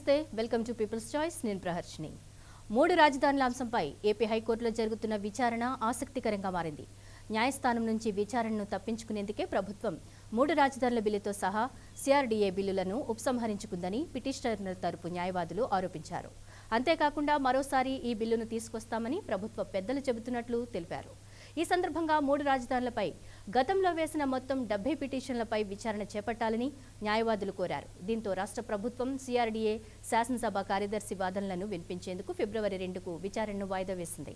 నమస్తే, welcome to peoples choice. నేను ప్రహర్షిని. 3 రాజధానుల అంశంపై ఏపీ హైకోర్టులో జరుగుతున్న విచారణ ఆసక్తికరంగా మారింది. న్యాయస్థానం నుంచి విచారణను తప్పించుకునేందుకే ప్రభుత్వం 3 రాజధానుల బిల్లుతో సహా సిఆర్డీఏ బిల్లులను ఉపసంహరించుకుందని పిటిషనర్ తరపు న్యాయవాదులు ఆరోపించారు. అంతేకాకుండా మరోసారి ఈ బిల్లును తీసుకొస్తామని ప్రభుత్వ పెద్దలు చెబుతున్నట్లు తెలిపారు. ఈ సందర్భంగా 3 రాజధానులపై గతంలో వేసిన మొత్తం 70 పిటిషన్లపై విచారణ చేపట్టాలని న్యాయవాదులు కోరారు. దీంతో రాష్ట్ర ప్రభుత్వం సిఆర్డీఏ శాసనసభ కార్యదర్శి వాదనలను వినిపించేందుకు ఫిబ్రవరి 2కు విచారణను వాయిదా వేసింది.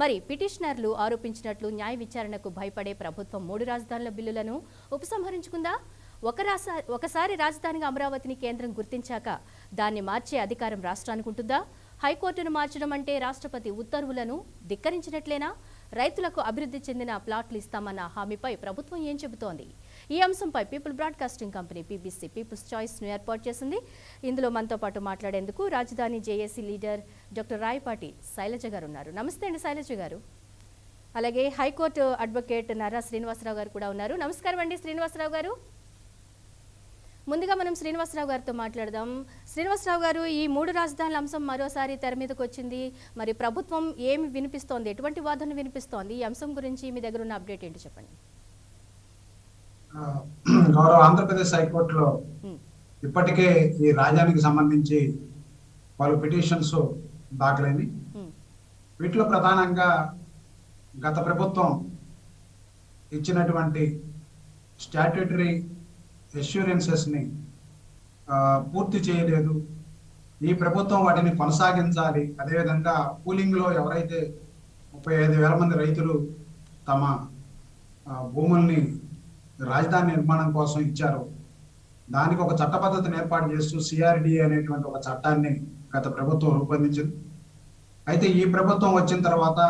మరి పిటిషనర్లు ఆరోపించినట్లు న్యాయ విచారణకు భయపడే ప్రభుత్వం 3 రాజధానుల బిల్లులను ఉపసంహరించుకుందా? ఒకసారి రాజధానిగా అమరావతిని కేంద్రం గుర్తించాక దాన్ని మార్చే అధికారం రాష్ట్రానికి ఉంటుందా? హైకోర్టును మార్చడం అంటే రాష్ట్రపతి ఉత్తర్వులను ధిక్కరించినట్లేనా? రైతులకు అభివృద్ధి చెందిన ప్లాట్లు ఇస్తామన్న హామీపై ప్రభుత్వం ఏం చెబుతోంది? ఈ అంశంపై People Broadcasting Company PBC People's చాయిస్ను ఏర్పాటు చేసింది. ఇందులో మనతో పాటు మాట్లాడేందుకు రాజధాని JAC leader doctor Rayapati Sailaja garu ఉన్నారు. నమస్తే అండి శైలజ గారు. అలాగే హైకోర్టు అడ్వకేట్ నర్రా శ్రీనివాసరావు గారు కూడా ఉన్నారు. నమస్కారం అండి శ్రీనివాసరావు గారు. ముందుగా మనం శ్రీనివాసరావు గారితో మాట్లాడదాం. శ్రీనివాసరావు గారు, ఈ 3 రాజధానుల అంశం మరోసారి తెర మీదకి వచ్చింది. మరి ప్రభుత్వం ఏమి వినిపిస్తోంది, ఎటువంటి వాదన వినిపిస్తోంది? ఈ అంశం గురించి మీ దగ్గర ఉన్న అప్డేట్ ఏంటి చెప్పండి. గౌరవ ఆంధ్రప్రదేశ్ హైకోర్టులో ఇప్పటికే ఈ రాజధానికి సంబంధించి పలు పిటిషన్స్ దాఖలైనవి. వీటిలో ప్రధానంగా గత ప్రభుత్వం ఇచ్చినటువంటి స్టాట్యూటరీ అష్యూరెన్సెస్ ని పూర్తి చేయలేదు. ఈ ప్రభుత్వం వాటిని కొనసాగించాలి. అదేవిధంగా పూలింగ్ లో ఎవరైతే 35,000 మంది రైతులు తమ భూముల్ని రాజధాని నిర్మాణం కోసం ఇచ్చారో దానికి ఒక చట్ట పద్ధతిని ఏర్పాటు చేస్తూ సిఆర్డీఏ అనేటువంటి ఒక చట్టాన్ని గత ప్రభుత్వం రూపొందించింది. అయితే ఈ ప్రభుత్వం వచ్చిన తర్వాత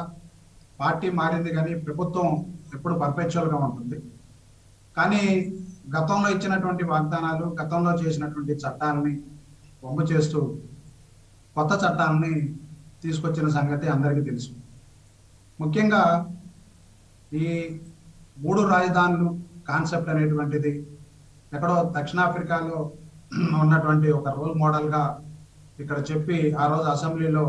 పార్టీ మారింది, కానీ ప్రభుత్వం ఎప్పుడు పర్పెచువల్ గా ఉంటుంది. కానీ గతంలో ఇచ్చినటువంటి వాగ్దానాలు, గతంలో చేసినటువంటి చట్టాలని వమ్ము చేస్తూ కొత్త చట్టాలని తీసుకొచ్చిన సంగతి అందరికీ తెలుసు. ముఖ్యంగా ఈ 3 రాజధానులు కాన్సెప్ట్ అనేటువంటిది ఎక్కడో దక్షిణాఫ్రికాలో ఉన్నటువంటి ఒక రోల్ మోడల్ గా ఇక్కడ చెప్పి ఆ రోజు అసెంబ్లీలో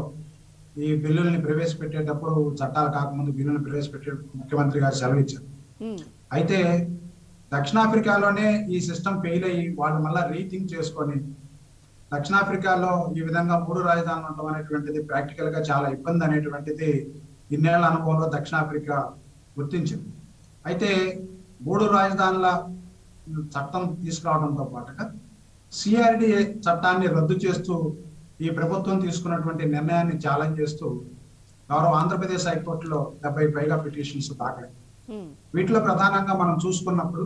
ఈ బిల్లుల్ని ప్రవేశపెట్టేటప్పుడు, చట్టాలు కాకముందు బిల్లులను ప్రవేశపెట్టే ముఖ్యమంత్రి గారు సెలవిచ్చారు. అయితే దక్షిణాఫ్రికాలోనే ఈ సిస్టమ్ ఫెయిల్ అయ్యి వాళ్ళు మళ్ళీ రీథింక్ చేసుకొని దక్షిణాఫ్రికాలో ఈ విధంగా 3 రాజధానులు ఉండడం అనేటువంటిది ప్రాక్టికల్ గా చాలా ఇబ్బంది అనేటువంటిది ఇన్నేళ్ల అనుభవంలో దక్షిణాఫ్రికా గుర్తించింది. అయితే 3 రాజధానుల చట్టం తీసుకురావడంతో పాటుగా సిఆర్డీఏ చట్టాన్ని రద్దు చేస్తూ ఈ ప్రభుత్వం తీసుకున్నటువంటి నిర్ణయాన్ని ఛాలెంజ్ చేస్తూ గౌరవ ఆంధ్రప్రదేశ్ హైకోర్టులో 70 పైగా పిటిషన్స్ దాఖలై. వీటిలో ప్రధానంగా మనం చూసుకున్నప్పుడు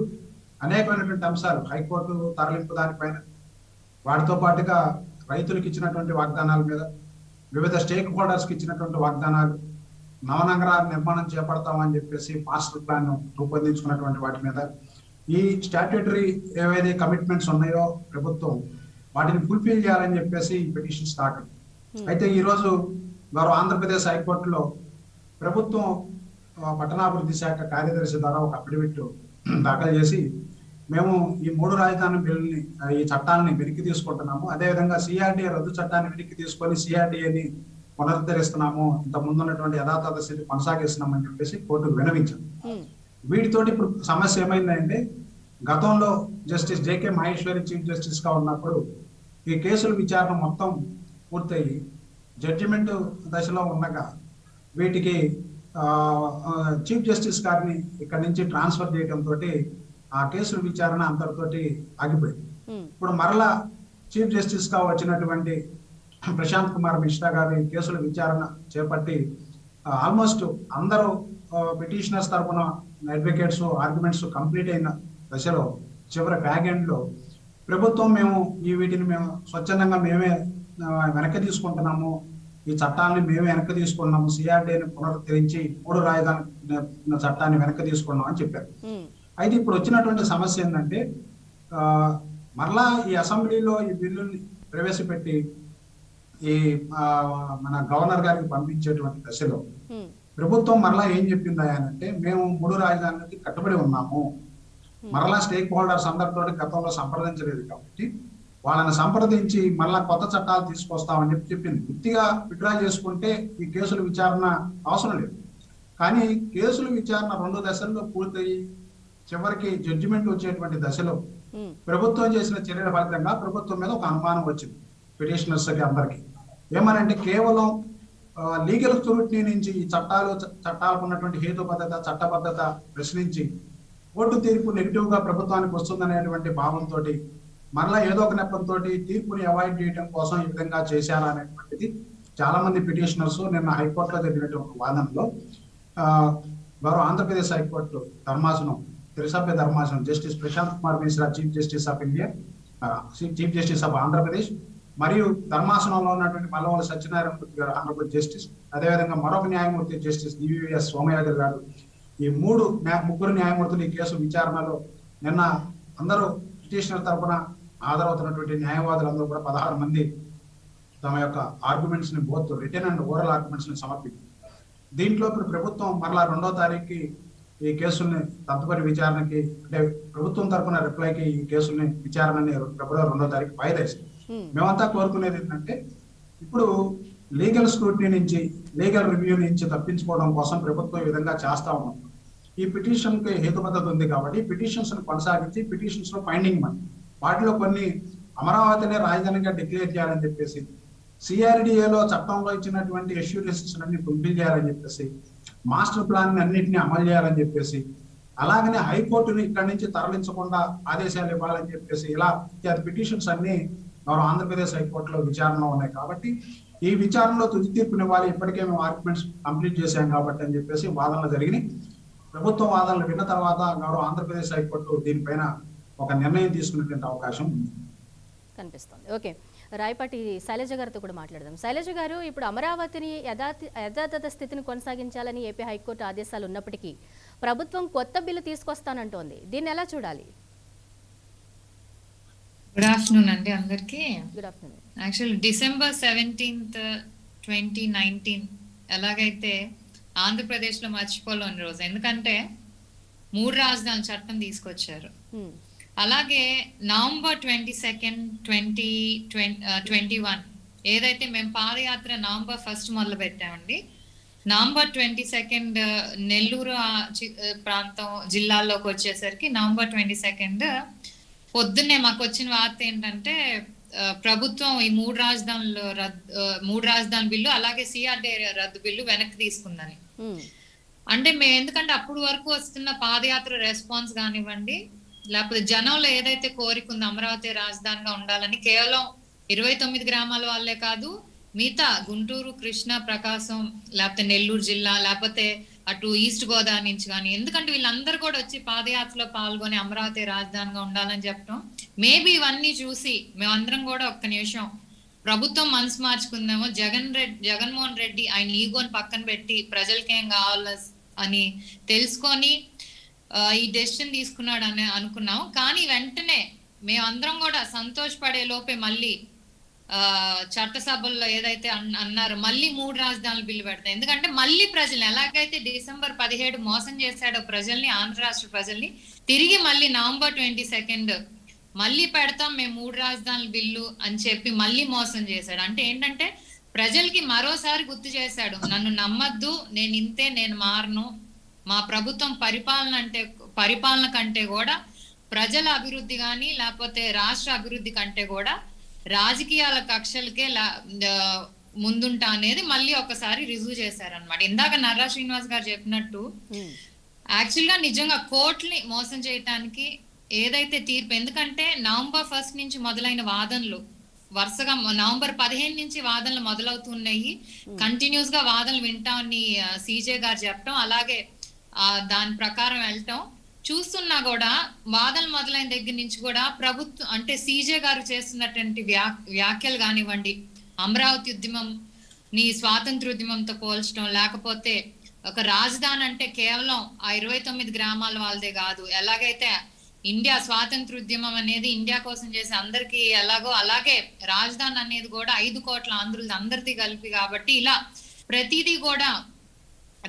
అనేకమైనటువంటి అంశాలు హైకోర్టు తరలింపు దానిపైన, వాటితో పాటుగా రైతులకు ఇచ్చినటువంటి వాగ్దానాల మీద, వివిధ స్టేక్ హోల్డర్స్ కి ఇచ్చినటువంటి వాగ్దానాలు, నవనగరాల నిర్మాణం చేపడతామని చెప్పేసి మాస్టర్ ప్లాన్ రూపొందించుకున్నటువంటి వాటి మీద, ఈ స్టాట్యూటరీ ఏవైతే కమిట్మెంట్స్ ఉన్నాయో ప్రభుత్వం వాటిని ఫుల్ఫిల్ చేయాలని చెప్పేసి ఈ పిటిషన్స్ దాఖలు. అయితే ఈ రోజు గౌరవ ఆంధ్రప్రదేశ్ హైకోర్టులో ప్రభుత్వం పట్టణాభివృద్ధి శాఖ కార్యదర్శి ద్వారా ఒక అఫిడవిట్ దాఖలు చేసి మేము ఈ 3 రాజధాని బిల్లుని, ఈ చట్టాలని వెనక్కి తీసుకుంటున్నాము, అదేవిధంగా సిఆర్డీఏ రద్దు చట్టాన్ని వెనక్కి తీసుకొని సిఆర్డీఏని పునరుద్ధరిస్తున్నాము, ఇంత ముందు ఉన్నటువంటి యథాతథ స్థితి కొనసాగిస్తున్నాము అని చెప్పేసి కోర్టుకు విన్నవించారు. వీటితోటి ఇప్పుడు సమస్య ఏమైందంటే, గతంలో justice JK Maheshwari chief justice గా ఉన్నప్పుడు ఈ కేసుల విచారణ మొత్తం పూర్తయి జడ్జిమెంట్ దశలో ఉండగా వీటికి చీఫ్ జస్టిస్ గారిని ఇక్కడ నుంచి ట్రాన్స్ఫర్ చేయడంతో ఆ కేసుల విచారణ అంతటితోటి ఆగిపోయింది. ఇప్పుడు మరలా చీఫ్ జస్టిస్ గా వచ్చినటువంటి ప్రశాంత్ కుమార్ మిశ్రా గారి కేసుల విచారణ చేపట్టి ఆల్మోస్ట్ అందరూ పిటిషనర్స్ తరఫున అడ్వకేట్స్ ఆర్గ్యుమెంట్స్ కంప్లీట్ అయిన దశలో చివరి బ్యాక్ ఎండ్ లో ప్రభుత్వం మేము వీటిని మేము స్వచ్ఛందంగా మేమే వెనక్కి తీసుకుంటున్నాము, ఈ చట్టాన్ని మేమే వెనక్కి తీసుకున్నాము, సిఆర్డీని పునరుద్ధరించి 3 రాజధాని చట్టాన్ని వెనక్కి తీసుకున్నాం అని చెప్పారు. అయితే ఇప్పుడు వచ్చినటువంటి సమస్య ఏంటంటే, మరలా ఈ అసెంబ్లీలో ఈ బిల్లుని ప్రవేశపెట్టి ఈ మన గవర్నర్ గారికి పంపించేటువంటి దశలో ప్రభుత్వం మరలా ఏం చెప్పిందా అంటే, మేము 3 రాజధానులకి కట్టుబడి ఉన్నాము, మరలా స్టేక్ హోల్డర్స్ అందరితో గతంలో సంప్రదించలేదు కాబట్టి వాళ్ళని సంప్రదించి మళ్ళా కొత్త చట్టాలు తీసుకొస్తామని చెప్పింది. పూర్తిగా విత్డ్రా చేసుకుంటే ఈ కేసుల విచారణ అవసరం లేదు. కానీ కేసుల విచారణ 2 దశల్లో పూర్తయి చివరికి జడ్జిమెంట్ వచ్చేటువంటి దశలో ప్రభుత్వం చేసిన చర్యల ఫలితంగా ప్రభుత్వం మీద ఒక అనుమానం వచ్చింది పిటిషనర్స్ కి అందరికి. ఏమనంటే కేవలం లీగల్ స్క్రూటినీ నుంచి ఈ చట్టాలకు ఉన్నటువంటి హేతుబద్ధత, చట్టబద్ధత ప్రశ్నించి కోర్టు తీర్పు నెగిటివ్ గా ప్రభుత్వానికి వస్తుందనేటువంటి భావంతో మరలా ఏదో ఒక నెపంతో తీర్పుని అవాయిడ్ చేయడం కోసం ఈ విధంగా చేశారా అనేటువంటిది చాలా మంది పిటిషనర్స్ నిన్న హైకోర్టులో జరిగినటువంటి వాదనలో గౌరవ ఆంధ్రప్రదేశ్ హైకోర్టు ధర్మాసనం, త్రిసభ్య ధర్మాసనం, justice Prashant Kumar Mishra chief justice of India, chief justice of Andhra Pradesh, మరియు ధర్మాసనంలో ఉన్నటువంటి మల్లవల్లి సత్యనారాయణ మూర్తి గారు ఆంధ్రప్రదేశ్ జస్టిస్, అదేవిధంగా మరొక న్యాయమూర్తి జస్టిస్ డివిఎస్ సోమయాజులు గారు, ఈ ముగ్గురు న్యాయమూర్తులు ఈ కేసు విచారణలో నిన్న అందరూ పిటిషనర్ తరఫున హాజరవుతున్నటువంటి న్యాయవాదులందరూ కూడా 16 మంది తమ యొక్క ఆర్గ్యుమెంట్స్ ని both return and oral arguments ని సమర్పించారు. దీంట్లో ఇప్పుడు ప్రభుత్వం మరలా 2వ తారీఖుకి ఈ కేసుల్ని తదుపరి విచారణకి, అంటే ప్రభుత్వం తరఫున రిప్లైకి ఈ కేసుల్ని విచారణని ఫిబ్రవరి 2వ తారీఖు వాయిదా ఇస్తాం. మేమంతా కోరుకునేది ఏంటంటే ఇప్పుడు లీగల్ స్క్రూటినీ నుంచి, లీగల్ రివ్యూ నుంచి తప్పించుకోవడం కోసం ప్రభుత్వం ఈ విధంగా చేస్తా ఉన్నాం. ఈ పిటిషన్ కి హేతుబద్ధత ఉంది కాబట్టి పిటిషన్స్ కొనసాగించి పిటిషన్స్ లో ఫైండింగ్ వాటిలో కొన్ని అమరావతినే రాజధానిగా డిక్లేర్ చేయాలని చెప్పేసి, సిఆర్డిఏలో చట్టంలో ఇచ్చినటువంటి ఎష్యూరెన్సెస్ అన్ని ఫుల్ఫిల్ చేయాలని చెప్పేసి, మాస్టర్ ప్లాన్ అన్నింటినీ అమలు చేయాలని చెప్పేసి, అలాగనే హైకోర్టుని ఇక్కడి నుంచి తరలించకుండా ఆదేశాలు ఇవ్వాలని చెప్పేసి, ఇలా పిటిషన్స్ అన్ని గౌరవ ఆంధ్రప్రదేశ్ హైకోర్టులో విచారణలో ఉన్నాయి. కాబట్టి ఈ విచారణలో తుది తీర్పునివ్వాలి, ఇప్పటికే మేము ఆర్గ్యుమెంట్స్ కంప్లీట్ చేశాం కాబట్టి అని చెప్పేసి వాదనలు జరిగినాయి. ప్రభుత్వం వాదనలు విన్న తర్వాత గౌరవ ఆంధ్రప్రదేశ్ హైకోర్టు దీనిపైన ఒక నిర్ణయం తీసుకునేటువంటి అవకాశం ఉంది కనిపిస్తుంది. ఓకే, రాయపాటి శైలజ గారితో కూడా మాట్లాడదాం. శైలజ గారు, ఇప్పుడు అమరావతిని యథాతథ స్థితిని కొనసాగించాలని ఏపీ హైకోర్టు ఆదేశాలు ఉన్నప్పటికీ ప్రభుత్వం కొత్త బిల్లు తీసుకొస్తానంటోంది. దీన్ని ఎలా చూడాలి? గుడ్ ఆఫ్టర్నూన్ అండి అందరికి. Good afternoon. Actual December 17th 2019 ఎలాగైతే ఆంధ్రప్రదేశ్ లో మర్చిపోలేని రోజు, ఎందుకంటే 3 రాజధానుల చట్టం తీసుకొచ్చారు. అలాగే నవంబర్ 22nd 2021 ఏదైతే మేము పాదయాత్ర నవంబర్ 1st మొదలు పెట్టామండి, నవంబర్ 22nd నెల్లూరు ప్రాంతం జిల్లాల్లోకి వచ్చేసరికి నవంబర్ 22nd పొద్దున్నే మాకు వచ్చిన వార్త ఏంటంటే ప్రభుత్వం ఈ 3 రాజధానుల బిల్లు అలాగే సిఆర్డీఏ రద్దు బిల్లు వెనక్కి తీసుకుందని. అంటే మేము ఎందుకంటే అప్పుడు వరకు వస్తున్న పాదయాత్ర రెస్పాన్స్ కానివ్వండి, లేకపోతే జనంలో ఏదైతే కోరిక ఉందో అమరావతి రాజధానిగా ఉండాలని, కేవలం 29 గ్రామాల వాళ్ళే కాదు, మిగతా గుంటూరు, కృష్ణా, ప్రకాశం, లేకపోతే నెల్లూరు జిల్లా, లేకపోతే అటు ఈస్ట్ గోదావరి నుంచి కానీ, ఎందుకంటే వీళ్ళందరూ కూడా వచ్చి పాదయాత్రలో పాల్గొని అమరావతి రాజధానిగా ఉండాలని చెప్పడం. మేబీ ఇవన్నీ చూసి మేమందరం కూడా ఒక్క నిమిషం ప్రభుత్వం మనసు మార్చుకుందామో, జగన్మోహన్ రెడ్డి ఆయన ఈగోని పక్కన పెట్టి ప్రజలకేం కావాలి అని తెలుసుకొని ఈ డెసిషన్ తీసుకున్నాడు అని అనుకున్నాం. కానీ వెంటనే మేమందరం కూడా సంతోషపడే లోపే మళ్ళీ చట్టసభల్లో ఏదైతే అన్నారో మళ్ళీ 3 రాజధానుల బిల్లు పెడతాం. ఎందుకంటే మళ్ళీ ప్రజలు ఎలాగైతే డిసెంబర్ 17 మోసం చేశాడో ప్రజల్ని, ఆంధ్ర రాష్ట్ర ప్రజల్ని, తిరిగి మళ్ళీ నవంబర్ 22nd మళ్ళీ పెడతాం మేము 3 రాజధానుల బిల్లు అని చెప్పి మళ్ళీ మోసం చేశాడు. అంటే ఏంటంటే ప్రజలకి మరోసారి గుర్తు చేశాడు, నన్ను నమ్మద్దు, నేను ఇంతే, నేను మారను, మా ప్రభుత్వం పరిపాలన కంటే కూడా ప్రజల అభివృద్ధి కానీ లేకపోతే రాష్ట్ర అభివృద్ధి కంటే కూడా రాజకీయాల కక్షలకే ముందుంటా అనేది మళ్ళీ ఒకసారి రుజువు చేశారనమాట. ఇందాక నర్రా శ్రీనివాస్ గారు చెప్పినట్టు యాక్చువల్ గా నిజంగా కోర్టుని మోసం చేయటానికి ఏదైతే తీర్పు, ఎందుకంటే నవంబర్ 1st నుంచి మొదలైన వాదనలు వరుసగా నవంబర్ 15 నుంచి వాదనలు మొదలవుతున్నాయి. కంటిన్యూస్ గా వాదనలు వింటామని సీజే గారు చెప్పడం, అలాగే దాని ప్రకారం వెళ్ళటం చూస్తున్నా కూడా వాదనలు మొదలైన దగ్గర నుంచి కూడా ప్రభుత్వం అంటే సీజే గారు చేస్తున్నటువంటి వ్యాఖ్యలు కానివ్వండి, అమరావతి ఉద్యమం నీ స్వాతంత్ర ఉద్యమంతో పోల్చడం, లేకపోతే ఒక రాజధాని అంటే కేవలం ఆ 29 గ్రామాల వాళ్ళదే కాదు, ఎలాగైతే ఇండియా స్వాతంత్ర ఉద్యమం అనేది ఇండియా కోసం చేసే అందరికీ ఎలాగో అలాగే రాజధాని అనేది కూడా 5 కోట్ల ఆంధ్రులది అందరిది కలిపి, కాబట్టి ఇలా ప్రతిదీ కూడా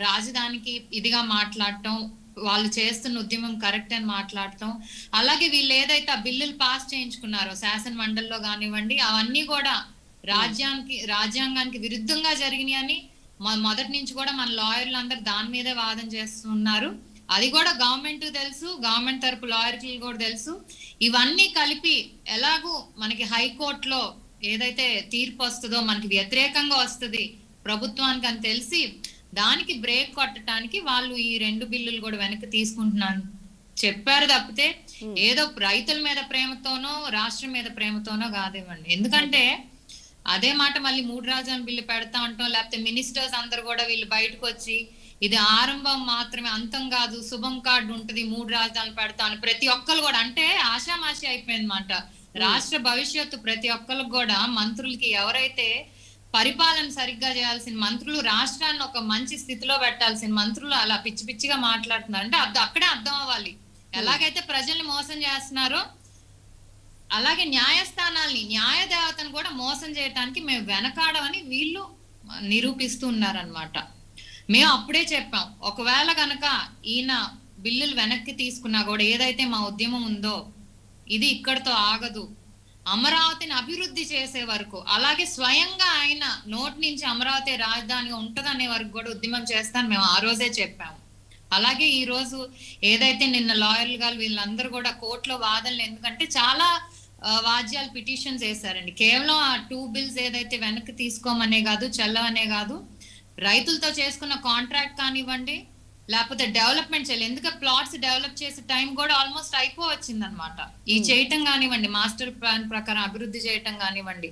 రాజధానికి ఇదిగా మాట్లాడటం, వాళ్ళు చేస్తున్న ఉద్యమం కరెక్ట్ అని మాట్లాడతాం. అలాగే వీళ్ళు ఏదైతే ఆ బిల్లులు పాస్ చేయించుకున్నారో శాసన మండలిలో కానివ్వండి, అవన్నీ కూడా రాజ్యాంగానికి విరుద్ధంగా జరిగినాయి అని మొదటి నుంచి కూడా మన లాయర్లు అందరు దాని మీదే వాదన చేస్తున్నారు. అది కూడా గవర్నమెంట్ తెలుసు, గవర్నమెంట్ తరపు లాయర్లు కూడా తెలుసు. ఇవన్నీ కలిపి ఎలాగూ మనకి హైకోర్టులో ఏదైతే తీర్పు వస్తుందో మనకి వ్యతిరేకంగా వస్తుంది ప్రభుత్వానికి అని తెలిసి దానికి బ్రేక్ కొట్టడానికి వాళ్ళు ఈ 2 బిల్లులు కూడా వెనక్కి తీసుకుంటున్నాను చెప్పారు తప్పితే ఏదో రైతుల మీద ప్రేమతోనో రాష్ట్రం మీద ప్రేమతోనో కాదేమండి. ఎందుకంటే అదే మాట మళ్ళీ 3 రాజధానుల బిల్లు పెడతా ఉంటాం, లేకపోతే మినిస్టర్స్ అందరు కూడా వీళ్ళు బయటకు వచ్చి ఇది ఆరంభం మాత్రమే అంతం కాదు, శుభం కార్డు ఉంటది, 3 రాజధానులు పెడతా అని ప్రతి ఒక్కరు కూడా అంటే ఆషామాషి అయిపోయింది మాట. రాష్ట్ర భవిష్యత్తు ప్రతి ఒక్కరికి కూడా మంత్రులకి ఎవరైతే పరిపాలన సరిగ్గా చేయాల్సిన మంత్రులు, రాష్ట్రాన్ని ఒక మంచి స్థితిలో పెట్టాల్సిన మంత్రులు అలా పిచ్చి పిచ్చిగా మాట్లాడుతున్నారు అంటే అక్కడే అర్థం అవ్వాలి. ఎలాగైతే ప్రజల్ని మోసం చేస్తున్నారో అలాగే న్యాయస్థానాల్ని, న్యాయ దేవతను కూడా మోసం చేయడానికి మేము వెనకాడమని వీళ్ళు నిరూపిస్తూ ఉన్నారనమాట. మేము అప్పుడే చెప్పాం, ఒకవేళ గనక ఈయన బిల్లులు వెనక్కి తీసుకున్నా కూడా ఏదైతే మా ఉద్యమం ఉందో ఇది ఇక్కడితో ఆగదు, అమరావతిని అభివృద్ధి చేసే వరకు, అలాగే స్వయంగా ఆయన నోటి నుంచి అమరావతి రాజధానిగా ఉంటదనే వరకు కూడా ఉద్యమం చేస్తాను మేము ఆ రోజే చెప్పాము. అలాగే ఈ రోజు ఏదైతే నిన్న లాయర్లు గారు వీళ్ళందరూ కూడా కోర్టులో వాదనలు, ఎందుకంటే చాలా వాద్యాలు పిటిషన్స్ వేశారండి. కేవలం ఆ 2 బిల్స్ ఏదైతే వెనక్కి తీసుకోమనే కాదు, చెల్లవనే కాదు, రైతులతో చేసుకున్న కాంట్రాక్ట్ కానివ్వండి, లేకపోతే డెవలప్మెంట్ చేయాలి. ఎందుకంటే ప్లాట్స్ డెవలప్ చేసే టైం కూడా ఆల్మోస్ట్ అయిపోవచ్చింది అనమాట. ఈ చేయటం కానివ్వండి, మాస్టర్ ప్లాన్ ప్రకారం అభివృద్ధి చేయటం కానివ్వండి,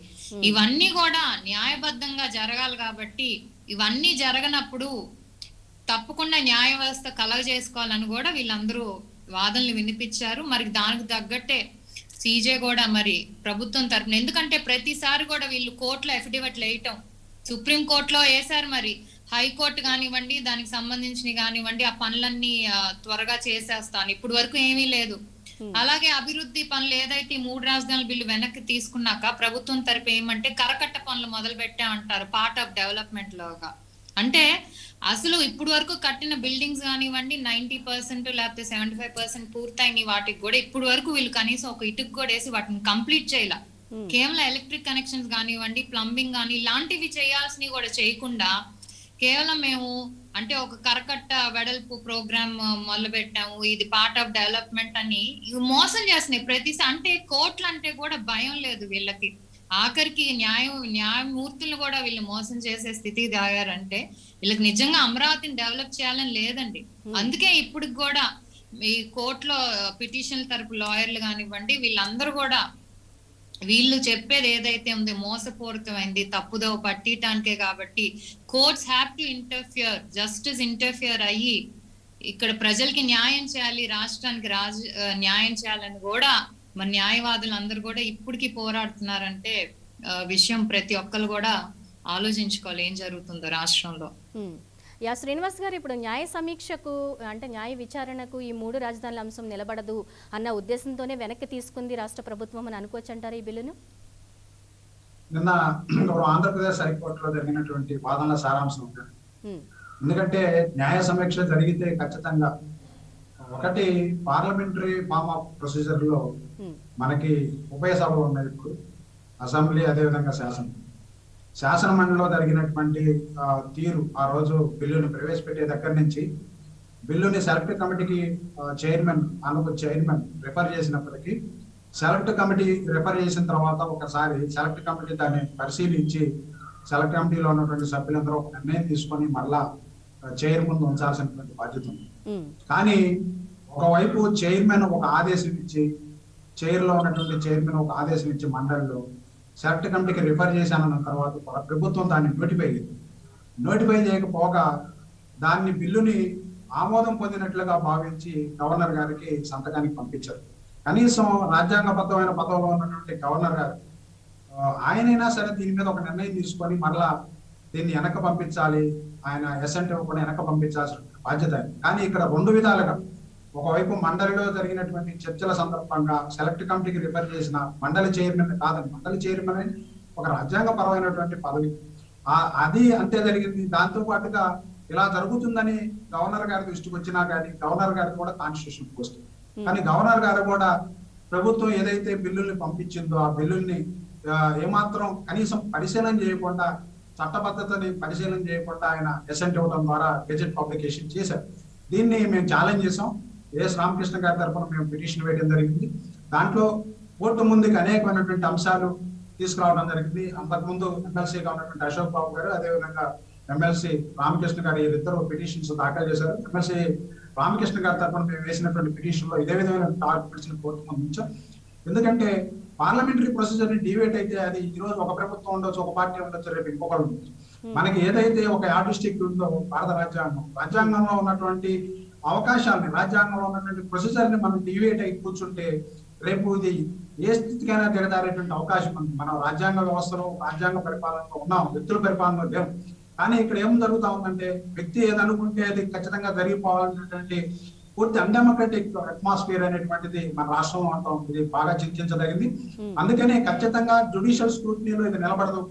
ఇవన్నీ కూడా న్యాయబద్ధంగా జరగాలి. కాబట్టి ఇవన్నీ జరగనప్పుడు తప్పకుండా న్యాయ వ్యవస్థ కలగజేసుకోవాలని కూడా వీళ్ళందరూ వాదనలు వినిపించారు. మరి దానికి తగ్గట్టే సీజే కూడా మరి ప్రభుత్వం తరపున, ఎందుకంటే ప్రతిసారి కూడా వీళ్ళు కోర్టులో ఎఫిడవిట్లు వేయటం, సుప్రీం కోర్టులో వేశారు, మరి హైకోర్టు కానివ్వండి దానికి సంబంధించినవి కానివ్వండి ఆ పనులన్నీ త్వరగా చేసేస్తాను, ఇప్పుడు వరకు ఏమీ లేదు. అలాగే అభివృద్ధి పనులు ఏదైతే 3 రాజధానుల బిల్లు వెనక్కి తీసుకున్నాక ప్రభుత్వం తరపు ఏమంటే కరకట్ట పనులు మొదలు పెట్టామంటారు, పార్ట్ ఆఫ్ డెవలప్మెంట్ లోగా. అంటే అసలు ఇప్పుడు వరకు కట్టిన బిల్డింగ్స్ కానివ్వండి 90% లేకపోతే 75% పూర్తయిన వాటికి కూడా ఇప్పుడు వరకు వీళ్ళు కనీసం ఒక ఇటుకు కూడా వేసి వాటిని కంప్లీట్ చేయాల. కేవలం ఎలక్ట్రిక్ కనెక్షన్స్ కానివ్వండి, ప్లంబింగ్ కానీ ఇలాంటివి చేయాల్సినవి కూడా చేయకుండా కేవలం మేము అంటే ఒక కరకట్ట వెడల్పు ప్రోగ్రామ్ మొదలు పెట్టాము, ఇది పార్ట్ ఆఫ్ డెవలప్మెంట్ అని మోసం చేస్తున్నాయి ప్రతిసారి. అంటే కోర్టులు అంటే కూడా భయం లేదు వీళ్ళకి. ఆఖరికి న్యాయమూర్తులు కూడా వీళ్ళు మోసం చేసే స్థితికి తాగారంటే వీళ్ళకి నిజంగా అమరావతిని డెవలప్ చేయాలని లేదండి. అందుకే ఇప్పుడు కూడా ఈ కోర్టులో పిటిషన్ల తరపు లాయర్లు కానివ్వండి వీళ్ళందరూ కూడా వీళ్ళు చెప్పేది ఏదైతే ఉందో మోసపూరితమైంది, తప్పుదోవ పట్టిటానికే. కాబట్టి courts have to interfere, justice interfere అయ్యి ఇక్కడ ప్రజలకి న్యాయం చేయాలి, రాష్ట్రానికి న్యాయం చేయాలని కూడా మన న్యాయవాదులు అందరూ కూడా ఇప్పటికీ పోరాడుతున్నారంటే విషయం ప్రతి ఒక్కరు కూడా ఆలోచించుకోవాలి ఏం జరుగుతుందో రాష్ట్రంలో. యా శ్రీనివాస్ గారు, ఇప్పుడు న్యాయ సమీక్షకు అంటే న్యాయ విచారణకు ఈ 3 రాజధానుల అంశం నిలబడదు అన్న ఉద్దేశంతోనే వెనక్కి తీసుకుంది రాష్ట్ర ప్రభుత్వం అని అనుకోవచ్చు అంటారు ఈ బిల్లును? నిన్న ఆంధ్రప్రదేశ్ హైకోర్టులో జరిగినటువంటి వాదనల సారాంశం ఉంటుంది. ఎందుకంటే న్యాయ సమీక్ష జరిగితే ఖచ్చితంగా ఒకటి పార్లమెంటరీ ఫార్మ్ ఆఫ్ ప్రొసీజర్ లో మనకి ఉభయ సభలు ఉన్నాయి. ఇప్పుడు అసెంబ్లీ అదేవిధంగా శాసన మండలిలో జరిగినటువంటి తీరు, ఆ రోజు బిల్లుని ప్రవేశపెట్టే దగ్గర నుంచి బిల్లుని సెలెక్ట్ కమిటీకి చైర్మన్ రిఫర్ చేసినప్పటికీ సెలెక్ట్ కమిటీ రిఫర్ చేసిన తర్వాత ఒకసారి సెలెక్ట్ కమిటీ దాన్ని పరిశీలించి సెలెక్ట్ కమిటీలో ఉన్నటువంటి సభ్యులందరూ ఒక నిర్ణయం తీసుకొని మళ్ళా చైర్ ముందు ఉంచాల్సినటువంటి బాధ్యత ఉంది. కానీ ఒకవైపు చైర్మన్ ఒక ఆదేశం ఇచ్చి, చైర్ లో ఉన్నటువంటి చైర్మన్ ఒక ఆదేశం ఇచ్చి మండలిలో సెలెక్ట్ కమిటీకి రిఫర్ చేశానన్న తర్వాత ప్రభుత్వం దాన్ని నోటిఫై చేయకపోగా దాన్ని బిల్లుని ఆమోదం పొందినట్లుగా భావించి గవర్నర్ గారికి సంతకానికి పంపించారు. కనీసం రాజ్యాంగబద్ధమైన పదవిలో ఉన్నటువంటి గవర్నర్ గారు ఆయనైనా సరే దీని మీద ఒక నిర్ణయం తీసుకొని మరలా దీన్ని వెనక పంపించాలి, ఆయన ఎసెంట్ కూడా వెనక పంపించాల్సిన బాధ్యత. కానీ ఇక్కడ 2 విధాలుగా, ఒకవైపు మండలిలో జరిగినటువంటి చర్చల సందర్భంగా సెలెక్ట్ కమిటీకి రిఫర్ చేసిన మండలి చైర్మన్ కాదని, మండలి చైర్మన్ ఒక రాజ్యాంగపరమైనటువంటి పదవి, అది అంతే జరిగింది. దాంతో పాటుగా ఇలా జరుగుతుందని గవర్నర్ గారి దృష్టికి వచ్చినా కానీ గవర్నర్ గారికి కూడా కాన్స్టిట్యూషన్ పోస్ట్, కానీ గవర్నర్ గారు కూడా ప్రభుత్వం ఏదైతే బిల్లుల్ని పంపించిందో ఆ బిల్లుల్ని ఏమాత్రం కనీసం పరిశీలన చేయకుండా, చట్టబద్ధతని పరిశీలన చేయకుండా ఆయన అసెంట్ ఇవ్వడం ద్వారా గెజెట్ పబ్లికేషన్ చేశారు. దీన్ని మేము ఛాలెంజ్ చేసాం. ఏఎస్ రామకృష్ణ గారి తరఫున మేము పిటిషన్ వేయడం జరిగింది. దాంట్లో కోర్టు ముందుకు అనేకమైనటువంటి అంశాలు తీసుకురావడం జరిగింది. అంతకుముందు ఎమ్మెల్సీగా ఉన్నటువంటి అశోక్ బాబు గారు, అదేవిధంగా ఎమ్మెల్సీ రామకృష్ణ గారు వీరిద్దరు పిటిషన్స్ దాఖలు చేశారు. ఎమ్మెల్సీ రామకృష్ణ గారి తరఫున మేము వేసినటువంటి పిటిషన్ లో ఇదే విధమైన టార్గెట్స్ కోర్టు ముందు ఉంచాం. ఎందుకంటే పార్లమెంటరీ ప్రొసీజర్ ని డివేట్ అయితే అది ఈ రోజు ఒక ప్రభుత్వం ఉండొచ్చు, ఒక పార్టీ ఉండొచ్చు, రేపు ఇంకొకరు ఉండొచ్చు. మనకి ఏదైతే ఒక యార్డిస్టిక్ ఉందో భారత రాజ్యాంగంలో ఉన్నటువంటి అవకాశాలని, రాజ్యాంగంలో ఉన్నటువంటి ప్రొసీజర్ ని మనం డివేట్ అయి కూర్చుంటే రేపు ఇది ఏ స్థితికైనా దిగజారేటువంటి అవకాశం ఉంది. మనం రాజ్యాంగ వ్యవస్థలో, రాజ్యాంగ పరిపాలనలో ఉన్నాం, వ్యక్తుల పరిపాలనలో లేవు. కానీ ఇక్కడ ఏం జరుగుతా ఉందంటే వ్యక్తి ఏదనుకుంటే అది ఖచ్చితంగా జరిగిపోవాలనేటువంటి పూర్తి అన్డెమోక్రటిక్ అట్మాస్ఫియర్ అనేటువంటిది మన రాష్ట్రంలో ఉంటాం. ఇది బాగా చర్చించదగింది. అందుకనే ఖచ్చితంగా జ్యుడిషియల్ స్క్రూటినీలో ఇది నిలబడదు.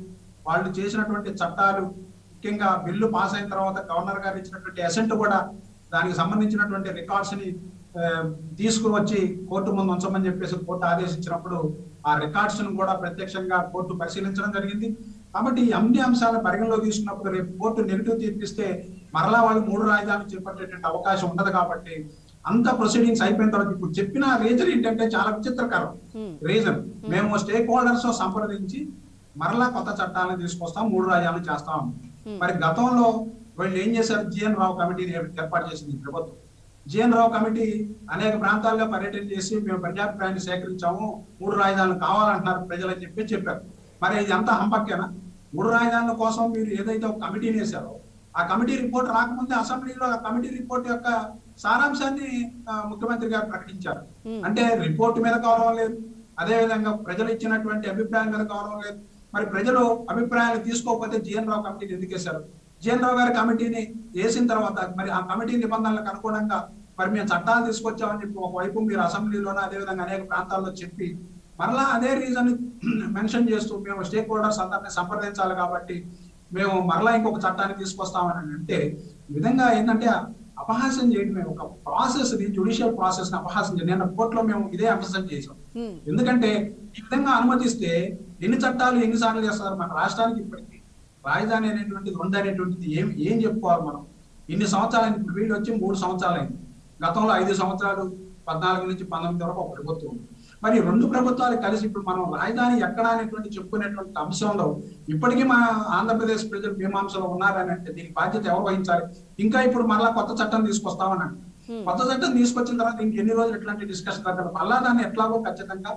వాళ్ళు చేసినటువంటి చట్టాలు, ముఖ్యంగా బిల్లు పాస్ అయిన తర్వాత గవర్నర్ గారు ఇచ్చినటువంటి అసెంట్ కూడా దానికి సంబంధించినటువంటి రికార్డ్స్ ని తీసుకువచ్చి కోర్టు ముందు ఉంచమని చెప్పేసి కోర్టు ఆదేశించినప్పుడు ఆ రికార్డ్స్ ను కూడా ప్రత్యక్షంగా కోర్టు పరిశీలించడం జరిగింది. కాబట్టి ఈ అన్ని అంశాలను పరిగణలో తీసుకున్నప్పుడు రేపు కోర్టు నెగిటివ్ తీర్పిస్తే మరలా వాళ్ళు 3 రాజధానులు చేపట్టేటువంటి అవకాశం ఉండదు. కాబట్టి అంత ప్రొసీడింగ్స్ అయిపోయిన తర్వాత ఇప్పుడు చెప్పిన రీజన్ ఏంటంటే చాలా విచిత్రకరం రీజన్. మేము స్టేక్ హోల్డర్స్ సంప్రదించి మరలా కొత్త చట్టాలను తీసుకొస్తాం, 3 రాజధానులు చేస్తాం. మరి గతంలో వాళ్ళు ఏం చేశారు? జిఎన్ రావు కమిటీని ఏర్పాటు చేసింది ప్రభుత్వం. జిఎన్ రావు కమిటీ అనేక ప్రాంతాల్లో పర్యటన చేసి మేము ప్రజాభిప్రాయాన్ని సేకరించాము, 3 రాజధానులు కావాలంటున్నారు ప్రజలు అని చెప్పారు. మరి ఇది అంతా హంపక్కేనా? 3 రాజధానుల కోసం మీరు ఏదైతే ఒక కమిటీని వేశారో ఆ కమిటీ రిపోర్ట్ రాకముందే అసెంబ్లీలో ఆ కమిటీ రిపోర్ట్ యొక్క సారాంశాన్ని ముఖ్యమంత్రి గారు ప్రకటించారు. అంటే రిపోర్ట్ మీద గౌరవం లేదు, అదే విధంగా ప్రజలు ఇచ్చినటువంటి అభిప్రాయం మీద గౌరవం లేదు. మరి ప్రజలు అభిప్రాయాలు తీసుకోకపోతే జిఎన్ రావు కమిటీని ఎందుకు వేశారు? జిఎన్ రావు గారి కమిటీని వేసిన తర్వాత మరి ఆ కమిటీ నిబంధనలకు అనుగుణంగా మరి మేము చట్టాలు తీసుకొచ్చామని చెప్పి ఒకవైపు మీరు అసెంబ్లీలోనే అదేవిధంగా అనేక ప్రాంతాల్లో చెప్పి మరలా అదే రీజన్ మెన్షన్ చేస్తూ మేము స్టేక్ హోల్డర్స్ అందరినీ సంప్రదించాలి కాబట్టి మేము మరలా ఇంకొక చట్టాన్ని తీసుకొస్తామని అంటే ఈ విధంగా ఏంటంటే అపహాస్యం చేయడమే. ఒక ప్రాసెస్ ని, జ్యుడిషియల్ ప్రాసెస్ ని అపహాస్యం చేయడం. నేను కోర్టులో మేము ఇదే ఎంఫసైజ్ చేసాం. ఎందుకంటే ఈ విధంగా అనుమతిస్తే ఎన్ని చట్టాలు ఎన్నిసార్లు చేస్తారు మన రాష్ట్రానికి? ఇప్పటికీ రాజధాని అనేటువంటిది ఉందనేటువంటిది ఏం చెప్పుకోవాలి మనం? ఇన్ని సంవత్సరాలు అయింది. ఇప్పుడు వీళ్ళు వచ్చి 3 సంవత్సరాలు అయింది. గతంలో 5 సంవత్సరాలు 14 నుంచి 19 వరకు ఒక ప్రభుత్వం. మరి 2 ప్రభుత్వాలు కలిసి ఇప్పుడు మనం రాజధాని ఎక్కడ అనేటువంటి చెప్పుకునేటువంటి అంశంలో ఇప్పటికీ మా ఆంధ్రప్రదేశ్ ప్రజలు మీమాంసలో ఉన్నారని అంటే దీనికి బాధ్యత ఎవరు వహించాలి? ఇంకా ఇప్పుడు మళ్ళా కొత్త చట్టం తీసుకొస్తామని అంటే కొత్త చట్టం తీసుకొచ్చిన తర్వాత ఇంక ఎన్ని రోజులు ఎట్లాంటి డిస్కషన్ జరగదు. మళ్ళా దాన్ని ఎట్లాగో ఖచ్చితంగా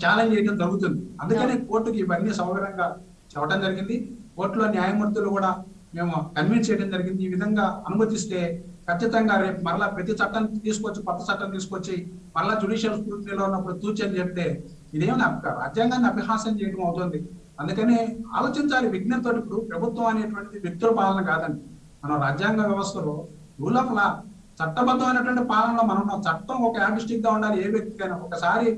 ఛాలెంజ్ చేయడం జరుగుతుంది. అందుకనే కోర్టుకి ఇవన్నీ సౌకర్యంగా చెప్పడం జరిగింది. కోర్టులో న్యాయమూర్తులు కూడా మేము కన్విన్స్ చేయడం జరిగింది. ఈ విధంగా అనుమతిస్తే ఖచ్చితంగా రేపు మరలా ప్రతి చట్టం తీసుకొచ్చి, కొత్త చట్టం తీసుకొచ్చి మరలా జ్యుడిషియల్ స్క్రూటినీలో ఉన్నప్పుడు తూచని చెప్తే ఇదేమో రాజ్యాంగాన్ని అపహాస్యం చేయడం అవుతుంది. అందుకని ఆలోచించాలి విజ్ఞతతో. ఇప్పుడు ప్రభుత్వం అనేటువంటిది వ్యక్తుల పాలన కాదండి. మనం రాజ్యాంగ వ్యవస్థలో రూల్ ఆఫ్ లా, చట్టబద్ధమైనటువంటి పాలనలో మనం చట్టం ఒక యాడిస్టిక్ గా ఉండాలి. ఏ వ్యక్తికైనా ఒకసారి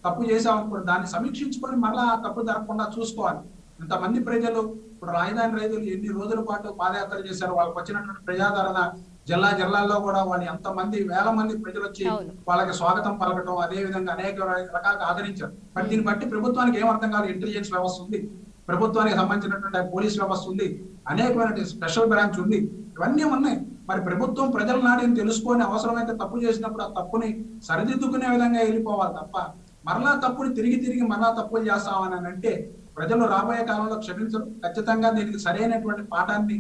తప్పు చేసామనుకోండి దాన్ని సమీక్షించుకొని మరలా ఆ తప్పు జరగకుండా చూసుకోవాలి. ఇంతమంది ప్రజలు ఇప్పుడు రాజధాని రైతులు ఎన్ని రోజుల పాటు పాదయాత్ర చేశారు. వాళ్ళకి వచ్చినటువంటి ప్రజాదరణ జిల్లాల్లో కూడా వాళ్ళు ఎంతమంది వేల మంది ప్రజలు వచ్చి వాళ్ళకి స్వాగతం పలకటం, అదే విధంగా అనేక రకాలుగా ఆదరించారు. మరి దీన్ని బట్టి ప్రభుత్వానికి ఏం అర్థం కాదు? ఇంటెలిజెన్స్ వ్యవస్థ ఉంది, ప్రభుత్వానికి సంబంధించినటువంటి పోలీస్ వ్యవస్థ ఉంది, అనేకమైన స్పెషల్ బ్రాంచ్ ఉంది, ఇవన్నీ ఉన్నాయి. మరి ప్రభుత్వం ప్రజల నాడిని తెలుసుకొని అవసరమైతే తప్పు చేసినప్పుడు ఆ తప్పుని సరిదిద్దుకునే విధంగా వెళ్ళిపోవాలి తప్ప మరలా తప్పుని తిరిగి మరలా తప్పులు చేస్తామని అంటే ప్రజలు రాబోయే కాలంలో క్షమించరు. ఖచ్చితంగా దీనికి సరైనటువంటి పాఠాన్ని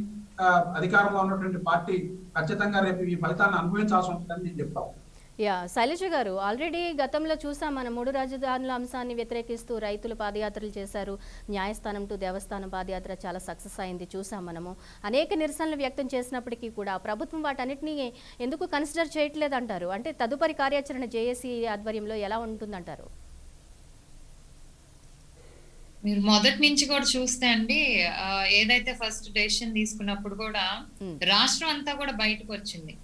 అధికారంలో ఉన్నటువంటి పార్టీ ఖచ్చితంగా రేపు ఈ ఫలితాన్ని అనుభవించాల్సి ఉంటుందని నేను చెప్తాను. శైలజ గారు, ఆల్రెడీ గతంలో చూసాం మన 3 రాజధానుల అంశాన్ని వ్యతిరేకిస్తూ రైతులు పాదయాత్రలు చేశారు. న్యాయస్థానం టు దేవస్థానం పాదయాత్ర చాలా సక్సెస్ అయింది, చూసాం మనము. అనేక నిరసనలు వ్యక్తం చేసినప్పటికీ కూడా ప్రభుత్వం వాటన్నిటినీ ఎందుకు కన్సిడర్ చేయట్లేదంటారు? అంటే తదుపరి కార్యాచరణ జేఏసీ ఆధ్వర్యంలో ఎలా ఉంటుందంటారు? మీరు మొదటి నుంచి కూడా చూస్తే అండి, ఏదైతే ఫస్ట్ డెసిషన్ తీసుకున్నప్పుడు కూడా రాష్ట్రం అంతా కూడా బయటకు వచ్చింది.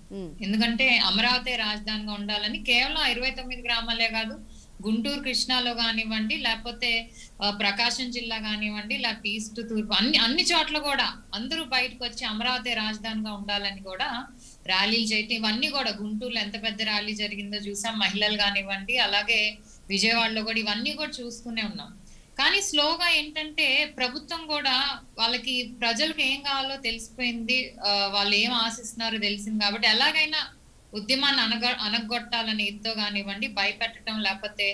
ఎందుకంటే అమరావతి రాజధానిగా ఉండాలని కేవలం 29 గ్రామాలే కాదు, గుంటూరు కృష్ణాలో కానివ్వండి, లేకపోతే ప్రకాశం జిల్లా కానివ్వండి, లేకపోతే ఈస్ట్ తూర్పు అన్ని చోట్ల కూడా అందరూ బయటకు వచ్చి అమరావతి రాజధానిగా ఉండాలని కూడా ర్యాలీలు చేయటం, ఇవన్నీ కూడా గుంటూరులో ఎంత పెద్ద ర్యాలీ జరిగిందో చూసాం. మహిళలు కానివ్వండి, అలాగే విజయవాడలో కూడా ఇవన్నీ కూడా చూస్తూనే ఉన్నాం. కానీ స్లోగా ఏంటంటే ప్రభుత్వం కూడా వాళ్ళకి ప్రజలకు ఏం కావాలో తెలిసిపోయింది, వాళ్ళు ఏం ఆశిస్తున్నారో తెలిసింది కాబట్టి ఎలాగైనా ఉద్యమాన్ని అనగొట్టాలని ఇద్దో కానివ్వండి, భయపెట్టడం, లేకపోతే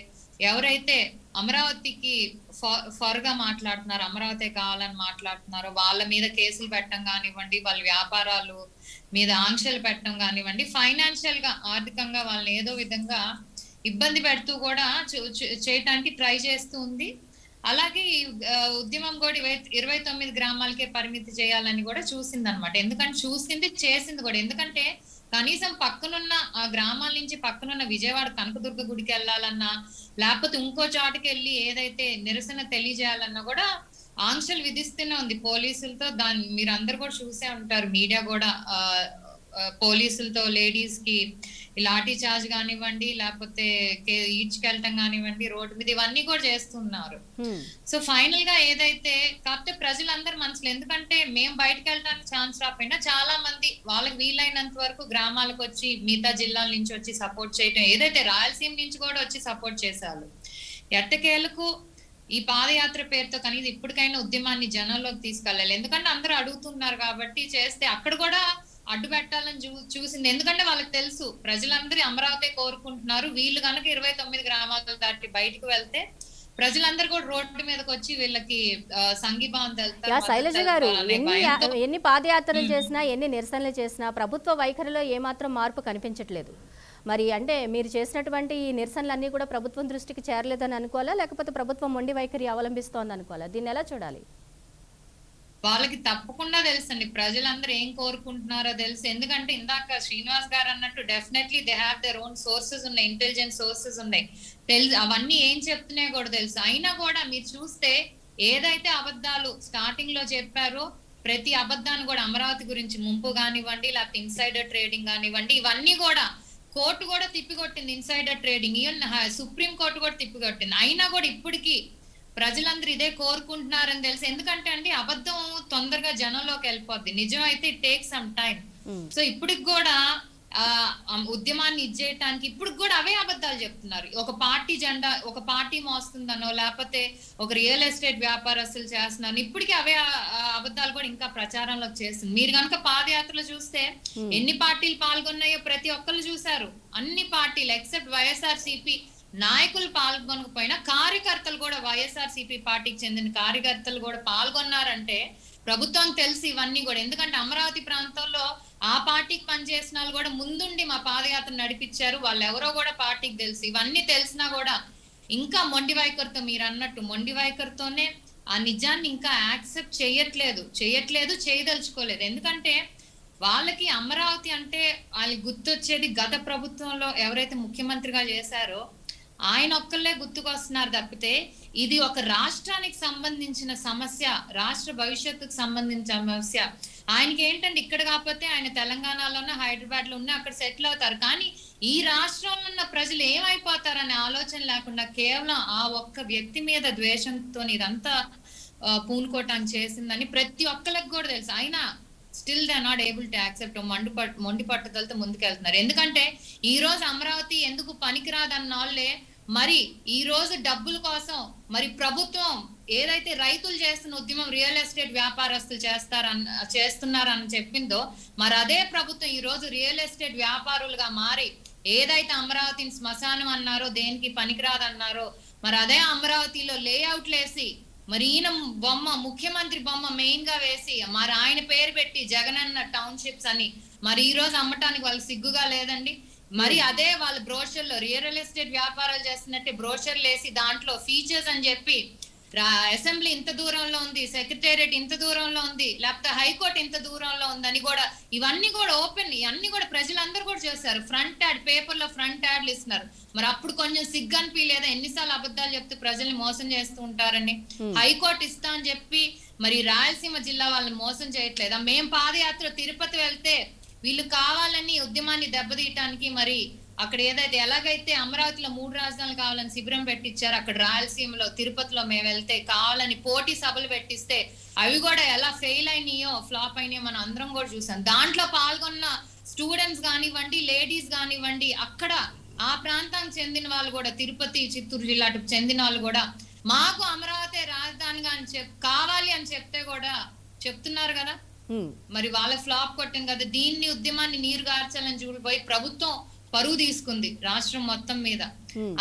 ఎవరైతే అమరావతికి ఫర్గా మాట్లాడుతున్నారో, అమరావతి కావాలని మాట్లాడుతున్నారో వాళ్ళ మీద కేసులు పెట్టడం కానివ్వండి, వాళ్ళ వ్యాపారాలు మీద ఆంక్షలు పెట్టడం కానివ్వండి, ఫైనాన్షియల్ గా ఆర్థికంగా వాళ్ళని ఏదో విధంగా ఇబ్బంది పెడుతూ కూడా చేయటానికి ట్రై చేస్తూ ఉంది. అలాగే ఈ ఉద్యమం కూడా 29 గ్రామాలకే పరిమితి చేయాలని కూడా చూసింది అనమాట. ఎందుకంటే చూసింది, చేసింది కూడా. ఎందుకంటే కనీసం పక్కనున్న ఆ గ్రామాల నుంచి పక్కనున్న విజయవాడ కనకదుర్గ గుడికి వెళ్ళాలన్నా, లేకపోతే ఇంకో చోటకి వెళ్ళి ఏదైతే నిరసన తెలియజేయాలన్నా కూడా ఆంక్షలు విధిస్తూనే ఉంది పోలీసులతో. దాన్ని మీరు అందరు కూడా చూసే ఉంటారు, మీడియా కూడా పోలీసులతో లేడీస్ కి లాఠీ చార్జ్ కానివ్వండి, లేకపోతే ఈడ్చుకెళ్ళటం కానివ్వండి, రోడ్డు మీద ఇవన్నీ కూడా చేస్తున్నారు. సో ఫైనల్ గా ఏదైతే కాకపోతే ప్రజలందరూ మనసులో, ఎందుకంటే మేము బయటకు వెళ్ళడానికి ఛాన్స్ రాకపోయినా చాలా మంది వాళ్ళకి వీలైనంత వరకు గ్రామాలకు వచ్చి మిగతా జిల్లాల నుంచి వచ్చి సపోర్ట్ చేయటం, ఏదైతే రాయలసీమ నుంచి కూడా వచ్చి సపోర్ట్ చేశారు. ఎట్టకేలకు ఈ పాదయాత్ర పేరుతో కనీసం ఇప్పటికైనా ఉద్యమాన్ని జనంలోకి తీసుకెళ్ళాలి. ఎందుకంటే అందరూ అడుగుతున్నారు కాబట్టి చేస్తే అక్కడ కూడా అడ్డు పెట్టాలని చూసింది. ఎందుకంటే వాళ్ళకి తెలుసు ప్రజలందరూ అమరావతి కోరుకుంటున్నారు, వీళ్ళు కనుక 29 గ్రామాలు దాటి బయటకు వెళ్తే ప్రజలందరూ కూడా రోడ్డు మీదకి వచ్చి వీళ్ళకి సంఘీభావం తెలుస్తారు. శైలజ గారు, ఎన్ని పాదయాత్రలు చేసినా, ఎన్ని నిరసనలు చేసినా ప్రభుత్వ వైఖరిలో ఏమాత్రం మార్పు కనిపించట్లేదు. మరి అంటే మీరు చేసినటువంటి ఈ నిరసనలన్నీ కూడా ప్రభుత్వం దృష్టికి చేరలేదని అనుకోవాలా, లేకపోతే ప్రభుత్వం మొండి వైఖరి అవలంబిస్తోంది అనుకోవాలా? దీన్ని ఎలా చూడాలి? వాళ్ళకి తప్పకుండా తెలుసండి ప్రజలందరూ ఏం కోరుకుంటున్నారో తెలుసు. ఎందుకంటే ఇందాక శ్రీనివాస్ గారు అన్నట్టు definitely they have their own sources ఉన్నాయి, ఇంటెలిజెన్స్ సోర్సెస్ ఉన్నాయి, తెలుసు అవన్నీ ఏం చెప్తున్నాయో కూడా తెలుసు. అయినా కూడా మీరు చూస్తే ఏదైతే అబద్ధాలు స్టార్టింగ్ లో చెప్పారో ప్రతి అబద్ధాన్ని కూడా అమరావతి గురించి ముంపు కానివ్వండి, లేకపోతే ఇన్సైడర్ ట్రేడింగ్ కానివ్వండి, ఇవన్నీ కూడా కోర్టు కూడా తిప్పికొట్టింది. Insider trading even supreme court కూడా తిప్పికొట్టింది. అయినా కూడా ఇప్పటికీ ప్రజలందరూ ఇదే కోరుకుంటున్నారని తెలుసు. ఎందుకంటే అండి అబద్ధం తొందరగా జనంలోకి వెళ్ళిపోద్ది, నిజం అయితే it take some time. So ఇప్పటికి కూడా ఉద్యమాన్ని ఇచ్చేయటానికి ఇప్పుడు కూడా అవే అబద్ధాలు చెప్తున్నారు. ఒక పార్టీ జెండా, ఒక పార్టీ మోస్తుందనో, లేకపోతే ఒక రియల్ ఎస్టేట్ వ్యాపారస్తులు చేస్తున్నారు, ఇప్పటికీ అవే అబద్ధాలు కూడా ఇంకా ప్రచారంలోకి చేస్తుంది. మీరు కనుక పాదయాత్రలు చూస్తే ఎన్ని పార్టీలు పాల్గొన్నాయో ప్రతి ఒక్కరు చూసారు. అన్ని పార్టీలు ఎక్సెప్ట్ వైఎస్ఆర్సీపీ నాయకులు పాల్గొనకపోయినా కార్యకర్తలు కూడా, వైఎస్ఆర్సీపీ పార్టీకి చెందిన కార్యకర్తలు కూడా పాల్గొన్నారంటే ప్రభుత్వం తెలుసు ఇవన్నీ కూడా. ఎందుకంటే అమరావతి ప్రాంతంలో ఆ పార్టీకి పనిచేసిన వాళ్ళు కూడా ముందుండి మా పాదయాత్ర నడిపించారు, వాళ్ళు ఎవరో కూడా పార్టీకి తెలుసు. ఇవన్నీ తెలిసినా కూడా ఇంకా మొండి వైఖరితో, మీరు అన్నట్టు మొండి వైఖరితోనే ఆ నిజాన్ని ఇంకా యాక్సెప్ట్ చేయదలుచుకోలేదు. ఎందుకంటే వాళ్ళకి అమరావతి అంటే వాళ్ళకి గుర్తొచ్చేది గత ప్రభుత్వంలో ఎవరైతే ముఖ్యమంత్రిగా చేశారో ఆయన ఒక్కళ్ళే గుర్తుకొస్తున్నారు తప్పితే ఇది ఒక రాష్ట్రానికి సంబంధించిన సమస్య, రాష్ట్ర భవిష్యత్తుకు సంబంధించిన సమస్య. ఆయనకి ఏంటంటే ఇక్కడ కాకపోతే ఆయన తెలంగాణలోనే, హైదరాబాద్ లో ఉన్నా అక్కడ సెటిల్ అవుతారు, కానీ ఈ రాష్ట్రంలో ఉన్న ప్రజలు ఏమైపోతారనే ఆలోచన లేకుండా కేవలం ఆ ఒక్క వ్యక్తి మీద ద్వేషంతో ఇదంతా పూనుకోవటానికి చేసిందని ప్రతి ఒక్కరికి కూడా తెలుసు. అయినా still they not able to accept, మొండి పట్టుదలతో ముందుకెళ్తున్నారు. ఎందుకంటే ఈ రోజు అమరావతి ఎందుకు పనికిరాదన్న వాళ్ళే మరి ఈ రోజు డబ్బుల కోసం మరి ప్రభుత్వం ఏదైతే రైతులు చేస్తున్న ఉద్యమం రియల్ ఎస్టేట్ వ్యాపారస్తులు చేస్తున్నారని చెప్పిందో, మరి అదే ప్రభుత్వం ఈ రోజు రియల్ ఎస్టేట్ వ్యాపారులుగా మారి ఏదైతే అమరావతిని శ్మశానం అన్నారో, దేనికి పనికిరాదన్నారో, మరి అదే అమరావతిలో లేఅవుట్లు వేసి మరి ఈయన బొమ్మ, ముఖ్యమంత్రి బొమ్మ మెయిన్ గా వేసి మరి ఆయన పేరు పెట్టి జగనన్న టౌన్షిప్స్ అని మరి ఈ రోజు అమ్మటానికి వాళ్ళు సిగ్గుగా లేదండి? మరి అదే వాళ్ళ బ్రోషర్లో రియల్ ఎస్టేట్ వ్యాపారాలు చేస్తున్నట్టే బ్రోషర్లు వేసి దాంట్లో ఫీచర్స్ అని చెప్పి అసెంబ్లీ ఇంత దూరంలో ఉంది, సెక్రటేరియట్ ఇంత దూరంలో ఉంది, లేకపోతే హైకోర్టు ఇంత దూరంలో ఉందని కూడా ఇవన్నీ కూడా ఓపెన్, ఇవన్నీ కూడా ప్రజలందరూ కూడా చేస్తారు. ఫ్రంట్ యాడ్, పేపర్ లో ఫ్రంట్ యాడ్లు ఇస్తున్నారు. మరి అప్పుడు కొంచెం సిగ్గు అనిపించలేదా? ఎన్నిసార్లు అబద్ధాలు చెప్తే ప్రజల్ని మోసం చేస్తూ ఉంటారని. హైకోర్టు ఇస్తా అని చెప్పి మరి రాయలసీమ జిల్లా వాళ్ళని మోసం చేయట్లేదా? మేం పాదయాత్ర తిరుపతి వెళ్తే వీళ్ళు కావాలని ఉద్యమాన్ని దెబ్బతీయటానికి మరి అక్కడ ఏదైతే ఎలాగైతే అమరావతిలో 3 రాజధానులు కావాలని శిబిరం పెట్టించారు, అక్కడ రాయలసీమలో తిరుపతిలో మేము వెళ్తే కావాలని పోటీ సభలు పెట్టిస్తే అవి కూడా ఎలా ఫెయిల్ అయినాయో ఫ్లాప్ అయినాయో మనం అందరం కూడా చూసాం. దాంట్లో పాల్గొన్న స్టూడెంట్స్ కానివ్వండి, లేడీస్ కానివ్వండి, అక్కడ ఆ ప్రాంతానికి చెందిన వాళ్ళు కూడా, తిరుపతి చిత్తూరు జిల్లా చెందిన వాళ్ళు కూడా మాకు అమరావతి రాజధానిగా అని కావాలి అని చెప్తే కూడా చెప్తున్నారు కదా. మరి వాళ్ళ ఫ్లాప్ కొట్టింది కదా. దీన్ని ఉద్యమాన్ని నీరు గార్చాలని చూడిపోయి ప్రభుత్వం పరువు తీసుకుంది రాష్ట్రం మొత్తం మీద.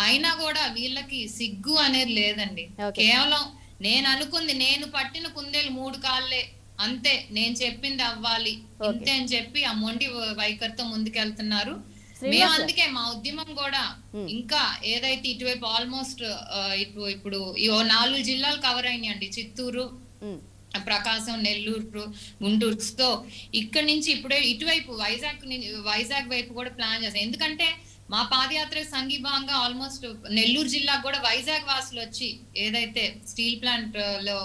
అయినా కూడా వీళ్ళకి సిగ్గు అనేది లేదండి. కేవలం నేను అనుకుంది, నేను పట్టిన కుందేలు 3 కాళ్ళే, అంతే, నేను చెప్పింది అవ్వాలి అంతే అని చెప్పి ఆ మొండి వైఖరితో ముందుకెళ్తున్నారు. మేము అందుకే మా ఉద్యమం కూడా ఇంకా ఏదైతే ఇటువైపు ఆల్మోస్ట్ ఇప్పుడు 4 జిల్లాలు కవర్ అయినాయండి, చిత్తూరు, ప్రకాశం, నెల్లూరు, గుంటూరు. సో ఇక్కడ నుంచి ఇప్పుడే ఇటువైపు వైజాగ్ వైపు కూడా ప్లాన్ చేస్తాం. ఎందుకంటే మా పాదయాత్ర సంఘీభావంగా ఆల్మోస్ట్ నెల్లూరు జిల్లాకు కూడా వైజాగ్ వాసులు వచ్చి ఏదైతే స్టీల్ ప్లాంట్ లో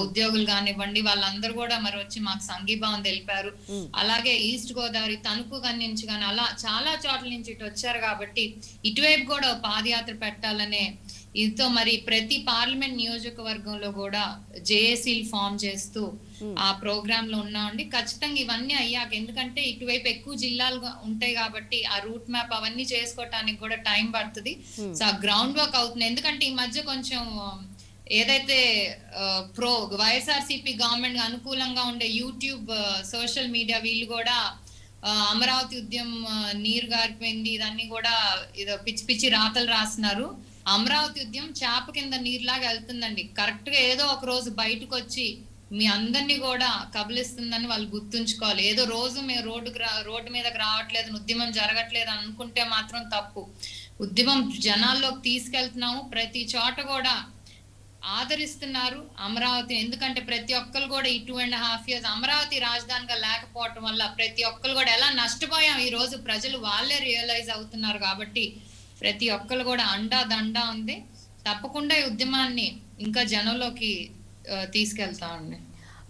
ఉద్యోగులు కానివ్వండి వాళ్ళందరూ కూడా మరి వచ్చి మాకు సంఘీభావం తెలిపారు. అలాగే ఈస్ట్ గోదావరి, తణుకు నుంచి కానీ అలా చాలా చోట్ల నుంచి ఇటు వచ్చారు. కాబట్టి ఇటువైపు కూడా పాదయాత్ర పెట్టాలనే ఇదితో మరి ప్రతి పార్లమెంట్ నియోజకవర్గంలో కూడా జేఏసీలు ఫామ్ చేస్తూ ఆ ప్రోగ్రామ్ లో ఉన్నామండి. ఖచ్చితంగా ఇవన్నీ అయ్యాక, ఎందుకంటే ఇటువైపు ఎక్కువ జిల్లాలు ఉంటాయి కాబట్టి ఆ రూట్ మ్యాప్ అవన్నీ చేసుకోవటానికి కూడా టైం పడుతుంది. సో ఆ గ్రౌండ్ వర్క్ అవుతుంది. ఎందుకంటే ఈ మధ్య కొంచెం ఏదైతే వైఎస్ఆర్సీపీ గవర్నమెంట్ అనుకూలంగా ఉండే యూట్యూబ్, సోషల్ మీడియా వీళ్ళు కూడా అమరావతి ఉద్యమం నీరు గారిపోయింది ఇదన్నీ కూడా ఏదో పిచ్చి పిచ్చి రాతలు రాస్తున్నారు. అమరావతి ఉద్యమం చేప కింద నీరులాగా వెళ్తుందండి. కరెక్ట్ గా ఏదో ఒక రోజు బయటకు వచ్చి మీ అందరినీ కూడా కబలిస్తుందని వాళ్ళు గుర్తుంచుకోవాలి. ఏదో రోజు మేము రోడ్డు మీదకి రావట్లేదు, ఉద్యమం జరగట్లేదు అనుకుంటే మాత్రం తప్పు. ఉద్యమం జనాల్లోకి తీసుకెళ్తున్నాము, ప్రతి చోట కూడా ఆదరిస్తున్నారు అమరావతి. ఎందుకంటే ప్రతి ఒక్కరు కూడా ఈ 2.5 years అమరావతి రాజధానిగా లేకపోవటం వల్ల ప్రతి ఒక్కరు కూడా ఎలా నష్టపోయాం ఈ రోజు ప్రజలు వాళ్ళే రియలైజ్ అవుతున్నారు. కాబట్టి ప్రతి ఒక్కరు కూడా అండా దండా ఉంది. తప్పకుండా ఈ ఉద్యమాన్ని ఇంకా జనంలోకి తీసుకెళ్తామండి.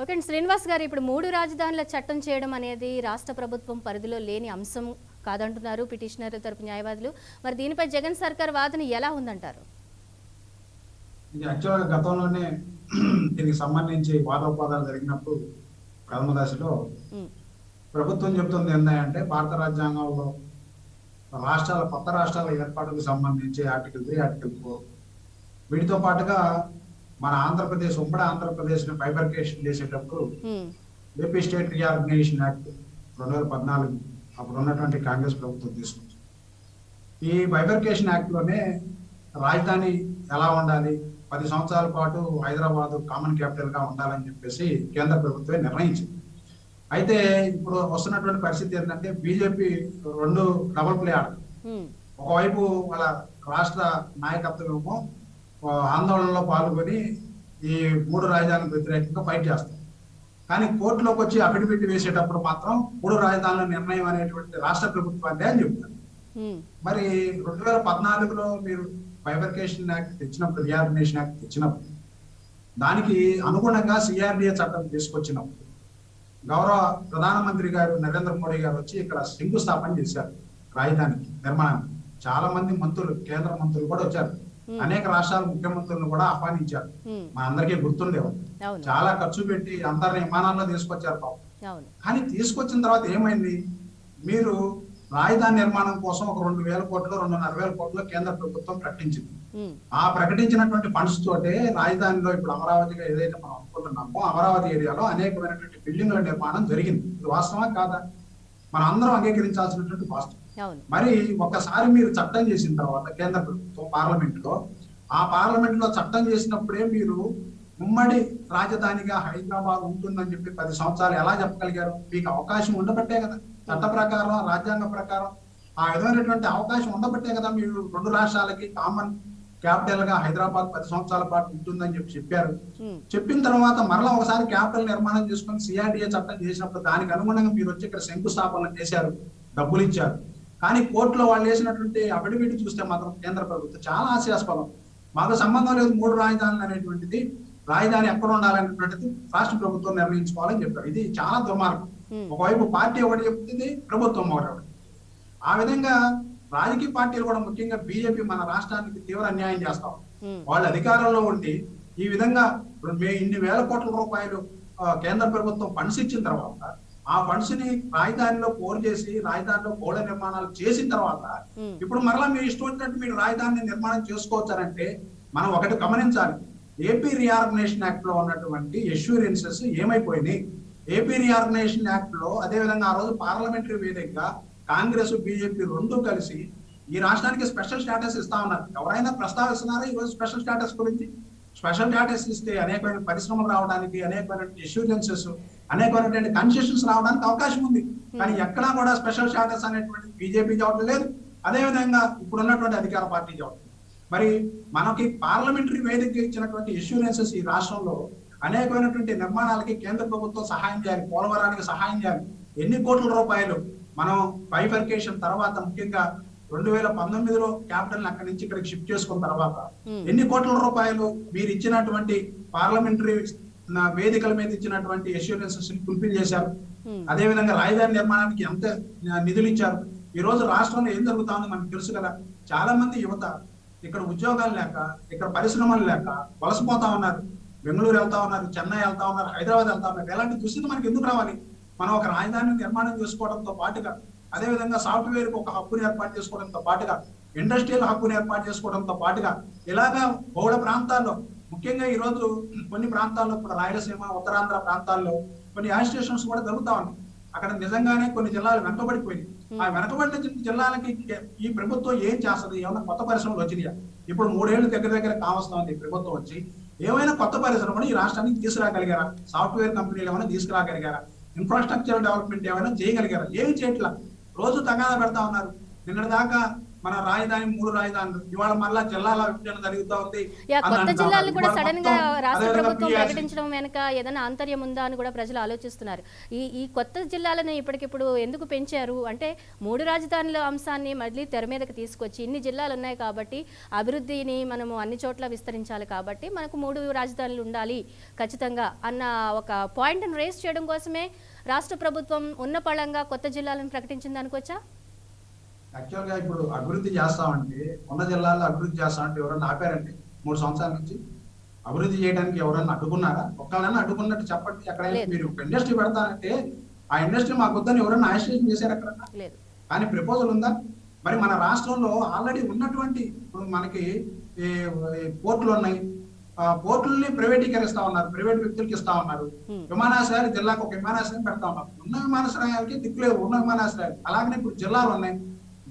ఓకే అండి శ్రీనివాస్ గారు, ఇప్పుడు 3 రాజధానుల చట్టం చేయడం అనేది రాష్ట్ర ప్రభుత్వం పరిధిలో లేని అంశం కాదంటున్నారు పిటిషనర్ తరపు న్యాయవాదులు. మరి దీనిపై జగన్ సర్కార్ వాదన ఎలా ఉందంటారు? ఇది యాక్చువల్గా గతంలోనే దీనికి సంబంధించి వాదోపవాదాలు జరిగినప్పుడు ప్రథమ దశలో ప్రభుత్వం చెప్తుంది ఏంటంటే భారత రాజ్యాంగంలో కొత్త రాష్ట్రాల ఏర్పాటుకు సంబంధించి ఆర్టికల్ 3, ఆర్టికల్ 4 వీటితో పాటుగా మన ఆంధ్రప్రదేశ్, ఉమ్మడి ఆంధ్రప్రదేశ్ ని బైఫర్కేషన్ చేసేటప్పుడు ఏపీ స్టేట్ రీఆర్గనైజేషన్ యాక్ట్ 2014 అప్పుడు ఉన్నటువంటి కాంగ్రెస్ ప్రభుత్వం తీసుకుంది. ఈ బైఫర్కేషన్ యాక్ట్ లోనే రాజధాని ఎలా ఉండాలి, 10 సంవత్సరాల పాటు హైదరాబాద్ కామన్ క్యాపిటల్ గా ఉండాలని చెప్పేసి కేంద్ర ప్రభుత్వమే నిర్ణయించింది. అయితే ఇప్పుడు వస్తున్నటువంటి పరిస్థితి ఏంటంటే బీజేపీ 2 డబుల్ ప్లే ఆడుతుంది. ఒకవైపు వాళ్ళ రాష్ట్ర నాయకత్వం ఏమో ఆందోళనలో పాల్గొని ఈ 3 రాజధానులకు వ్యతిరేకంగా ఫైట్ చేస్తారు. కానీ కోర్టులోకి వచ్చి అఫిడవిట్ వేసేటప్పుడు మాత్రం 3 రాజధానుల నిర్ణయం అనేటువంటి రాష్ట్ర ప్రభుత్వాన్ని అని చెప్తారు. మరి 2014లో మీరు బైఫర్కేషన్ యాక్ట్ తెచ్చినప్పుడు, రీఆర్గనైజేషన్ యాక్ట్ తెచ్చినప్పుడు దానికి అనుగుణంగా సిఆర్డిఏ చట్టం తీసుకొచ్చినప్పుడు గౌరవ ప్రధానమంత్రి గారు నరేంద్ర మోడీ గారు వచ్చి ఇక్కడ శంకుస్థాపన చేశారు రాజధానికి నిర్మాణానికి. చాలా మంది మంత్రులు, కేంద్ర మంత్రులు కూడా వచ్చారు. అనేక రాష్ట్రాల ముఖ్యమంత్రులను కూడా ఆహ్వానించారు. మన అందరికీ గుర్తుండేవా, చాలా ఖర్చు పెట్టి అందరిని విమానాల్లో తీసుకొచ్చారు పాపం. కానీ తీసుకొచ్చిన తర్వాత ఏమైంది, మీరు రాజధాని నిర్మాణం కోసం ఒక 2,000 కోట్లు 2,500 కోట్లు కేంద్ర ప్రభుత్వం ప్రకటించింది. ఆ ప్రకటించినటువంటి ఫండ్స్ తోటే రాజధానిలో ఇప్పుడు అమరావతిగా ఏదైతే మనం అనుకుంటున్నామో అమరావతి ఏరియాలో అనేకమైనటువంటి బిల్డింగ్ల నిర్మాణం జరిగింది. ఇది వాస్తవా కాదా? మనం అందరం అంగీకరించాల్సినటువంటి వాస్తవం. మరి ఒకసారి మీరు చట్టం చేసిన తర్వాత కేంద్ర ప్రభుత్వం పార్లమెంట్ లో, ఆ పార్లమెంట్ లో చట్టం చేసినప్పుడే మీరు ఉమ్మడి రాజధానిగా హైదరాబాద్ ఉంటుందని చెప్పి 10 సంవత్సరాలు ఎలా చెప్పగలిగారు? మీకు అవకాశం ఉండబట్టే కదా, చట్ట ప్రకారం, రాజ్యాంగ ప్రకారం ఆ విధమైనటువంటి అవకాశం ఉండబట్టే కదా మీరు 2 రాష్ట్రాలకి కామన్ క్యాపిటల్ గా హైదరాబాద్ 10 సంవత్సరాల పాటు ఉంటుందని చెప్పారు. చెప్పిన తర్వాత మరలా ఒకసారి క్యాపిటల్ నిర్మాణం చేసుకొని సిఆర్డిఏ చట్టం చేసినప్పుడు దానికి అనుగుణంగా మీరు వచ్చి ఇక్కడ శంకుస్థాపన చేశారు, డబ్బులు ఇచ్చారు. కానీ కోర్టులో వాళ్ళు వేసినటువంటి అఫిడవిట్ చూస్తే మాత్రం కేంద్ర ప్రభుత్వం చాలా హాస్యాస్పదం. మాకు సంబంధం లేదు 3 రాజధానులు అనేటువంటిది, రాజధాని ఎక్కడ ఉండాలనేటువంటిది రాష్ట్ర ప్రభుత్వం నిర్ణయించుకోవాలని చెప్పారు. ఇది చాలా దుర్మార్గం. ఒకవైపు పార్టీ ఒకటి చెప్తుంది, ప్రభుత్వం ఒకటి. ఆ విధంగా రాజకీయ పార్టీలు కూడా ముఖ్యంగా బీజేపీ మన రాష్ట్రానికి తీవ్ర అన్యాయం చేస్తాం. ఉమ్, వాళ్ళు అధికారంలో ఉండి ఈ విధంగా ఇన్ని వేల కోట్ల రూపాయలు కేంద్ర ప్రభుత్వం ఫండ్స్ ఇచ్చిన తర్వాత ఆ ఫండ్స్ ని రాజధానిలో పోర్ చేసి రాజధానిలో పౌర నిర్మాణాలు చేసిన తర్వాత ఉమ్, ఇప్పుడు మరలా మీరు ఇష్టం వచ్చినట్టు మీరు రాజధానిని నిర్మాణం చేసుకోవచ్చారంటే మనం ఒకటి గమనించాలి. ఏపీ రీఆర్గనైజేషన్ యాక్ట్ లో ఉన్నటువంటి ఎష్యూరెన్సెస్ ఏమైపోయినాయి? ఏపీ రీఆర్గనైజేషన్ యాక్ట్ లో అదేవిధంగా ఆ రోజు పార్లమెంటరీ వేదికగా కాంగ్రెస్ బీజేపీ రెండు కలిసి ఈ రాష్ట్రానికి స్పెషల్ స్టేటస్ ఇస్తా ఉన్నారు. ఎవరైనా ప్రస్తావిస్తున్నారా ఈ రోజు స్పెషల్ స్టేటస్ గురించి? స్పెషల్ స్టేటస్ ఇస్తే అనేకమైన పరిశ్రమలు రావడానికి, అనేకమైన ఎష్యూరెన్సెస్, అనేకమైనటువంటి కన్సెషన్స్ రావడానికి అవకాశం ఉంది. కానీ ఎక్కడా కూడా స్పెషల్ స్టేటస్ అనేటువంటి బీజేపీ చెప్పడం లేదు, అదేవిధంగా ఇప్పుడున్నటువంటి అధికార పార్టీ చెప్పడం. మరి మనకి పార్లమెంటరీ వేదిక ఇచ్చినటువంటి ఎష్యూరెన్సెస్ ఈ రాష్ట్రంలో అనేకమైనటువంటి నిర్మాణాలకి కేంద్ర ప్రభుత్వం సహాయం చేయాలి, పోలవరానికి సహాయం చేయాలి. ఎన్ని కోట్ల రూపాయలు మనం బైఫర్కేషన్ తర్వాత ముఖ్యంగా 2019లో క్యాపిటల్ అక్కడి నుంచి ఇక్కడికి షిఫ్ట్ చేసుకున్న తర్వాత ఎన్ని కోట్ల రూపాయలు మీరు ఇచ్చినటువంటి పార్లమెంటరీ వేదికల మీద ఇచ్చినటువంటి ఎష్యూరెన్సెస్ ఫుల్ఫిల్ చేశారు. అదే విధంగా రాజధాని నిర్మాణానికి ఎంత నిధులు ఇచ్చారు? ఈ రోజు రాష్ట్రంలో ఏం జరుగుతా ఉంది మనకు తెలుసు కదా. చాలా మంది యువత ఇక్కడ ఉద్యోగాలు లేక, ఇక్కడ పరిశ్రమలు లేక వలసపోతా ఉన్నారు. బెంగళూరు వెళ్తా ఉన్నారు, చెన్నై వెళ్తా ఉన్నారు, హైదరాబాద్ వెళ్తా ఉన్నారు. ఎలాంటి దుస్థితి మనకి ఎందుకు రావాలి? మనం ఒక రాజధాని నిర్మాణం చేసుకోవడంతో పాటుగా, అదే విధంగా సాఫ్ట్వేర్ కు ఒక హక్కుని ఏర్పాటు చేసుకోవడంతో పాటుగా, ఇండస్ట్రియల్ హక్కుని ఏర్పాటు చేసుకోవడంతో పాటుగా, ఇలాగా బహుళ ప్రాంతాల్లో ముఖ్యంగా ఈ రోజు కొన్ని ప్రాంతాల్లో ఇప్పుడు రాయలసీమ, ఉత్తరాంధ్ర ప్రాంతాల్లో కొన్ని యాజిటేషన్స్ కూడా జరుగుతా ఉన్నాయి. అక్కడ నిజంగానే కొన్ని జిల్లాలు వెనకబడిపోయినాయి. ఆ వెనకబడిన జిల్లాలకి ఈ ప్రభుత్వం ఏం చేస్తుంది? ఏమైనా కొత్త పరిశ్రమలు వచ్చినాయా? ఇప్పుడు 3 ఏళ్ళు దగ్గర కావస్తా ఉంది ప్రభుత్వం వచ్చి. ఏమైనా కొత్త పరిశ్రమలు ఈ రాష్ట్రానికి తీసుకురాగలిగారా? సాఫ్ట్వేర్ కంపెనీలు ఏమైనా తీసుకురాగలిగారా? ఇన్ఫ్రాస్ట్రక్చర్ డెవలప్మెంట్ ఏమైనా చేయగలిగారా? ఏమి చేయట్లా. రోజు తగాదా పెడతా ఉన్నారు. నిన్నటి దాకా మన రాజధాని 3 రాజధానులు, ఇవాళ మళ్ళా జిల్లాల విభజన జరుగుతూ ఉంది. కొత్త జిల్లాలు కూడా సడన్ గా రాష్ట్ర ప్రభుత్వం ప్రకటించడం వెనక ఏదైనా ఆంతర్యం ఉందా అని కూడా ప్రజలు ఆలోచిస్తున్నారు. ఈ కొత్త జిల్లాలను ఇప్పటికిప్పుడు ఎందుకు పెంచారు అంటే 3 రాజధానుల అంశాన్ని మళ్ళీ తెర మీదకి తీసుకొచ్చి, ఇన్ని జిల్లాలు ఉన్నాయి కాబట్టి అభివృద్ధిని మనము అన్ని చోట్ల విస్తరించాలి కాబట్టి మనకు 3 రాజధానులు ఉండాలి ఖచ్చితంగా అన్న ఒక పాయింట్ని రేస్ చేయడం కోసమే రాష్ట్ర ప్రభుత్వం ఉన్న పళంగా కొత్త జిల్లాలను ప్రకటించింది అనుకోవచ్చా? యాక్చువల్ గా ఇప్పుడు అభివృద్ధి చేస్తామంటే, ఉన్న జిల్లాల్లో అభివృద్ధి చేస్తామంటే ఎవరన్నా ఆపారండి? 3 సంవత్సరాల నుంచి అభివృద్ధి చేయడానికి ఎవరన్నా అడ్డుకున్నారా? ఒక్కళ్ళన్నా అడ్డుకున్నట్టు చెప్పండి. ఎక్కడైనా మీరు ఇండస్ట్రీ పెడతానంటే ఆ ఇండస్ట్రీ మాకు వద్దని ఎవరన్నా ఆశ్రయం చేశారు ఎక్కడన్నా? కానీ ప్రపోజల్ ఉందా? మరి మన రాష్ట్రంలో ఆల్రెడీ ఉన్నటువంటి ఇప్పుడు మనకి పోర్టులు ఉన్నాయి. పోర్టుల్ని ప్రైవేటీకరిస్తా ఉన్నారు, ప్రైవేట్ వ్యక్తులకి ఇస్తా ఉన్నారు. విమానాశ్రయాలు జిల్లాకు ఒక విమానాశ్రయం పెడతా ఉన్నారు. ఉన్న విమానాశ్రయాలకి దిక్కులేవు, ఉన్న విమానాశ్రయాలు. అలాగనే ఇప్పుడు జిల్లాలు ఉన్నాయి.